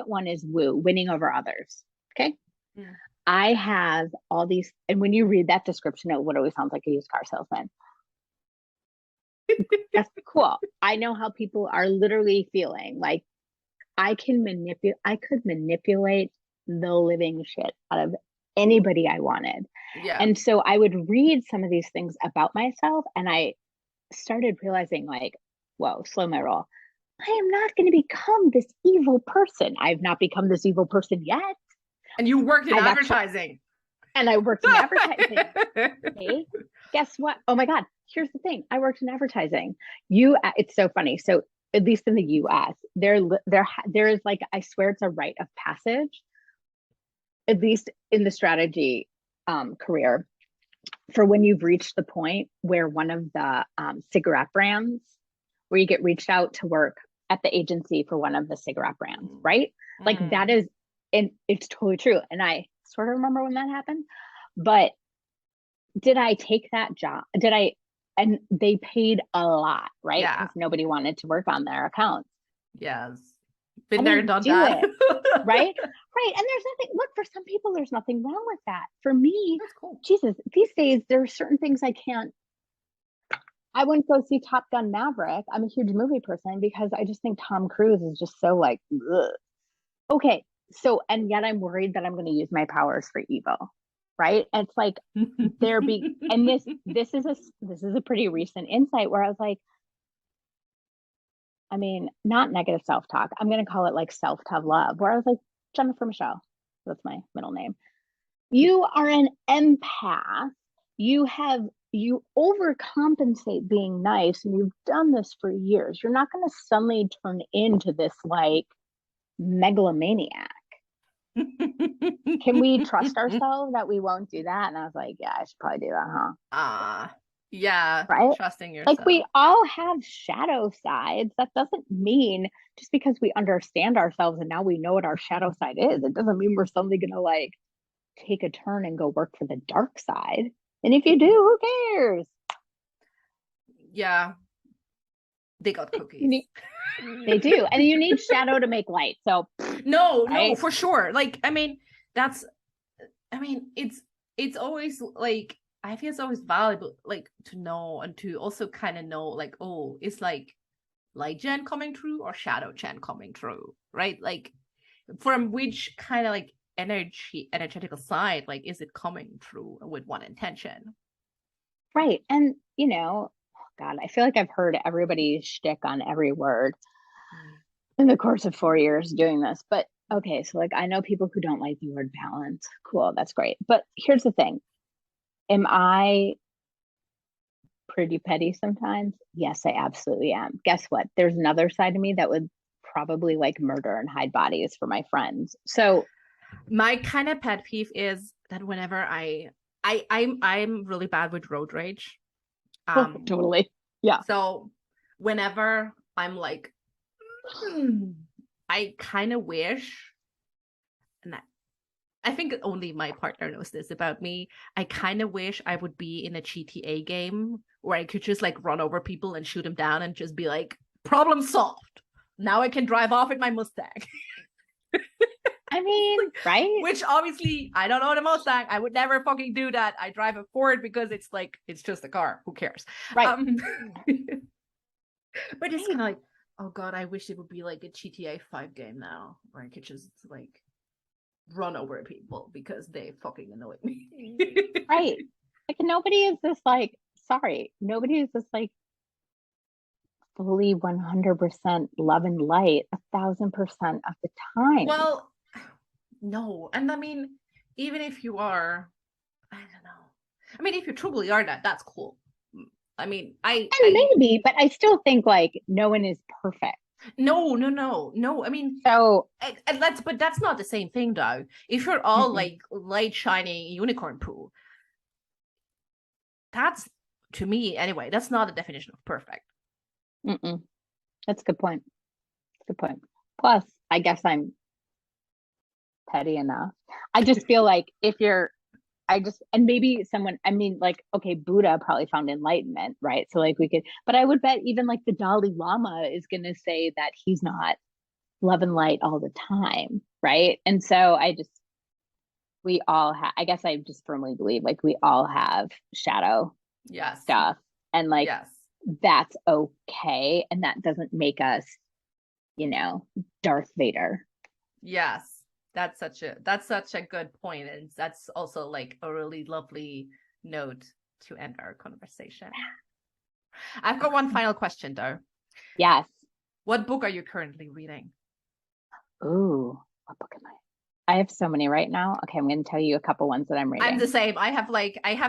one is woo, winning over others. Okay. Mm. I have all these, and when you read that description, it always sounds like a used car salesman. That's cool. I know how people are literally feeling. Like I could manipulate the living shit out of anybody I wanted. Yeah. And so I would read some of these things about myself and I started realizing like, whoa, slow my roll. I am not going to become this evil person. I've not become this evil person yet. And you worked in I've actually, advertising. and I worked in advertising. Hey, guess what? Oh my God. Here's the thing. I worked in advertising. It's so funny. So at least in the US, there is like, I swear it's a rite of passage, at least in the strategy career, for when you've reached the point where one of the cigarette brands, where you get reached out to work at the agency for one of the cigarette brands, right? Like that is, and it's totally true. And I sort of remember when that happened, but did I take that job? And they paid a lot, right? Yeah. Because nobody wanted to work on their accounts. Yes. I Been there, didn't done do that. it, right? Right. And there's nothing, look, for some people, there's nothing wrong with that. For me, That's cool. Jesus, these days, there are certain things I wouldn't go see Top Gun Maverick. I'm a huge movie person because I just think Tom Cruise is just so like, ugh. Okay. So, and yet I'm worried that I'm going to use my powers for evil. right? And it's like and this is a pretty recent insight where I was like, I mean, not negative self-talk. I'm going to call it like self-tough love, where I was like, Jennifer Michelle, that's my middle name. You are an empath. You overcompensate being nice, and you've done this for years. You're not going to suddenly turn into this like megalomaniac. Can we trust ourselves that we won't do that? And I was like, yeah, I should probably do that, huh? Yeah, right? trusting yourself. Like we all have shadow sides. That doesn't mean just because we understand ourselves and now we know what our shadow side is, it doesn't mean we're suddenly gonna like take a turn and go work for the dark side. And if you do, who cares? Yeah, they got cookies. They do. And you need shadow to make light. So no, for sure. Like, I mean, it's always like, I feel it's always valuable, like, to know and to also kind of know, like, oh, it's like light gen coming through or shadow gen coming through, right? Like, from which kind of like energetical side, like, is it coming through with one intention? Right. And God, I feel like I've heard everybody's shtick on every word in the course of 4 years doing this. But okay, so like I know people who don't like the word balance. Cool, that's great. But here's the thing. Am I pretty petty sometimes? Yes, I absolutely am. Guess what? There's another side of me that would probably like murder and hide bodies for my friends. So my kind of pet peeve is that whenever I'm really bad with road rage. Totally. Yeah. So whenever I'm like, I kind of wish, and I think only my partner knows this about me, I kind of wish I would be in a GTA game where I could just like run over people and shoot them down and just be like, problem solved. Now I can drive off in my Mustang. I mean, right? Which obviously I don't own a Mustang. I would never fucking do that. I drive a Ford because it's like, it's just a car. Who cares? Right. But it's kind of like, oh God, I wish it would be like a GTA 5 game now where I could just like run over people because they fucking annoy me. Right. Like nobody is this like, sorry, nobody is this like fully 100% love and light 1,000% of the time. Well, no. And I mean, even if you are, I don't know. I mean, if you truly are that, that's cool. I mean, maybe, but I still think like no one is perfect. No. I mean, so and but that's not the same thing, though. If you're all like light shining unicorn poo, that's, to me anyway, that's not the definition of perfect. That's a good point. Good point. Plus, I guess I'm petty enough. I just feel like and maybe someone, I mean, like, okay, Buddha probably found enlightenment, right? So like but I would bet even like the Dalai Lama is going to say that he's not love and light all the time, right? And so we all have, I guess I just firmly believe like we all have shadow stuff, and like that's okay, and that doesn't make us, Darth Vader. Yes. That's such a good point, and that's also like a really lovely note to end our conversation. I've got one final question, though. Yes. What book are you currently reading? Ooh, what book am I have so many right now. Okay, I'm going to tell you a couple ones that I'm reading. I'm the same. I have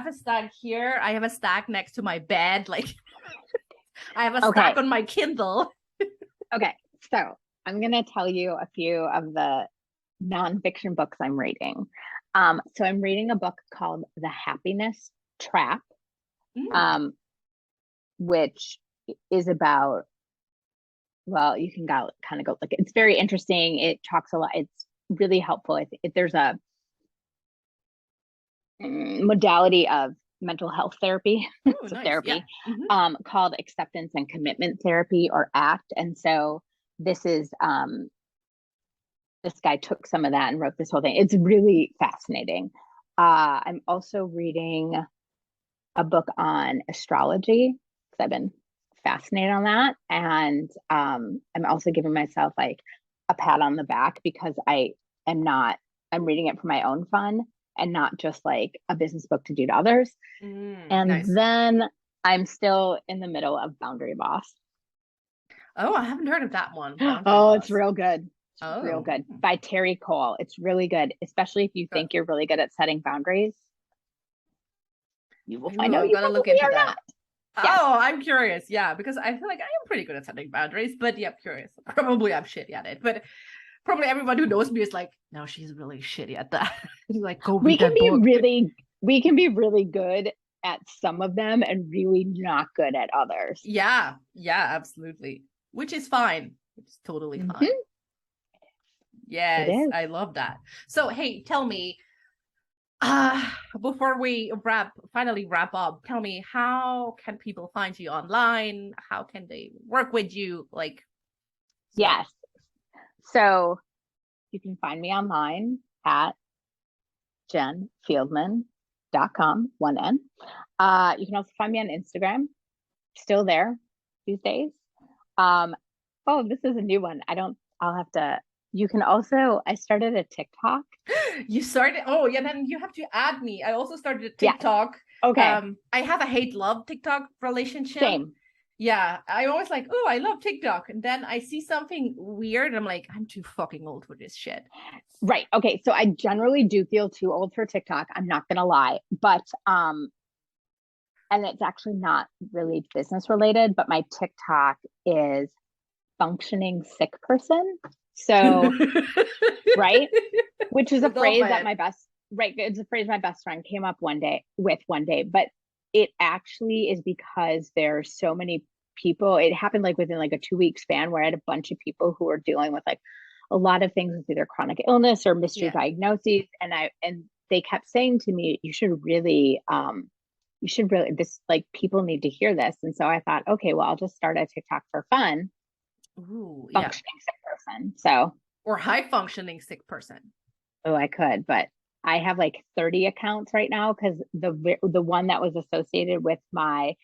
a stack here. I have a stack next to my bed. Like, I have a stack on my Kindle. Okay, so I'm going to tell you a few of the nonfiction books I'm reading. So I'm reading a book called The Happiness Trap, which is about, well, you can kind of go look. It's very interesting. It talks a lot. It's really helpful. I think there's a modality of mental health therapy, therapy, called acceptance and commitment therapy, or ACT. And so this is this guy took some of that and wrote this whole thing. It's really fascinating. I'm also reading a book on astrology because I've been fascinated on that. And I'm also giving myself like a pat on the back because I'm reading it for my own fun. and not just like a business book to do to others. And Nice. then I'm still in the middle of Boundary Boss. Oh, I haven't heard of that one. Boundary Oh, it's Boss. real good. It's real Oh, good. By Terry Cole. It's really good, especially if you think you're really good at setting boundaries. You will find out I'm you gonna look probably into are that. not. Yes. Oh, I'm curious. Yeah, because I feel like I am pretty good at setting boundaries, but yeah, I'm curious. Probably I'm shitty at it, but probably everyone who knows me is like, no, she's really shitty at that. Like, go We read can that be book. really good at some of them and really not good at others. Yeah, absolutely. Which is fine. It's totally fine. Yes, I love that. So, hey, tell me, before we finally wrap up, tell me, how can people find you online? How can they work with you? Like, Yes. So you can find me online at jenfieldman.com, one N. You can also find me on Instagram, still there these days. Oh, this is a new one. I'll have to, you can also, I started a TikTok. You started, oh yeah, then you have to add me. I also started a TikTok. Yeah. Okay. I have a hate-love TikTok relationship. Same. Yeah, I'm always like, oh, I love TikTok. And then I see something weird. I'm like, I'm too fucking old for this shit. Right. Okay. So I generally do feel too old for TikTok. I'm not gonna lie. But and it's actually not really business related, but my TikTok is functioning sick person. So right. Which is a phrase that it's a phrase my best friend came up one day, but it actually is because there's so many people. It happened like within like a 2-week span where I had a bunch of people who were dealing with like a lot of things with either chronic illness or mystery diagnoses. And they kept saying to me, you should really, this, like, people need to hear this. And so I thought, okay, well, I'll just start a TikTok for fun. Ooh, functioning sick person. So, or high functioning sick person. Oh, I could, but I have like 30 accounts right now because the one that was associated with my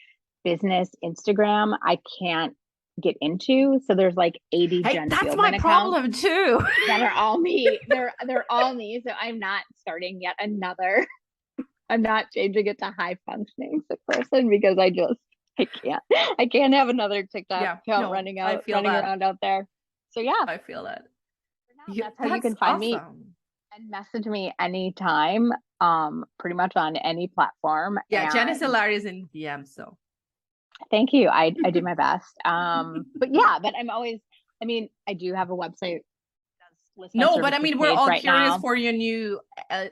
business Instagram, I can't get into. So there's like 80 Jen that's Fieldman my problem too. That are all me. They're all me. So I'm not starting yet another. I'm not changing it to high functioning sick person because I can't have another TikTok account running around out there. So yeah, I feel that. That's how you can find me and message me anytime, pretty much on any platform. Yeah, Jen is hilarious in DM, so thank you. I do my best. But yeah, but I do have a website. No, but I mean, we're all curious for your new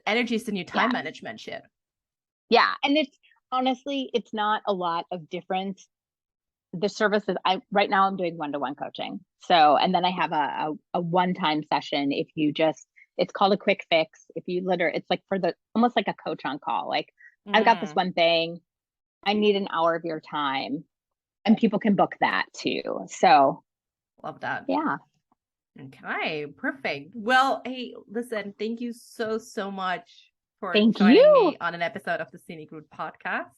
energies, the new time management shit. Yeah, and it's not a lot of difference. The services right now I'm doing one-to-one coaching. So, and then I have a one-time session. If you just, it's called a quick fix. If you it's like almost like a coach on call. Like, I've got this one thing, I need an hour of your time, and people can book that too. So love that. Yeah. Okay, perfect. Well, hey, listen, thank you so much for joining me on an episode of the Scenic Route podcast.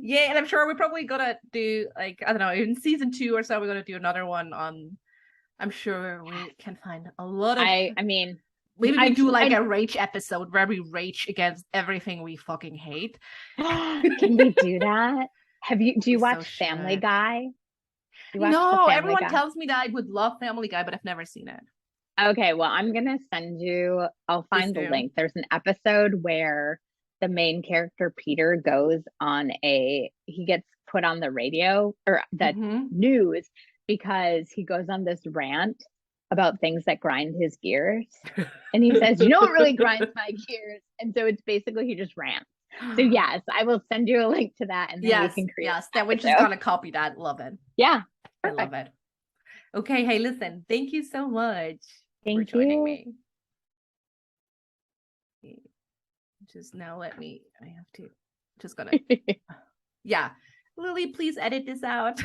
Yeah, and I'm sure we're probably gonna do, like, I don't know, in season 2 or so, we're gonna do another one on, I'm sure we can find a lot of, maybe we do like a rage episode where we rage against everything we fucking hate. Can we do that? Do you watch Family Guy? No, everyone tells me that I would love Family Guy, but I've never seen it. Okay, well, I'm gonna send you, I'll find the link. There's an episode where the main character Peter goes on he gets put on the radio or the news because he goes on this rant about things that grind his gears. And he says, you know what really grinds my gears? And so it's basically he just rants. So yes, I will send you a link to that, and then we can create. Yes, that we're just gonna copy that. Love it. Yeah, perfect. I love it. Okay, hey, listen, thank you so much for joining me. Just now, I have to just gonna yeah, Lily, please edit this out.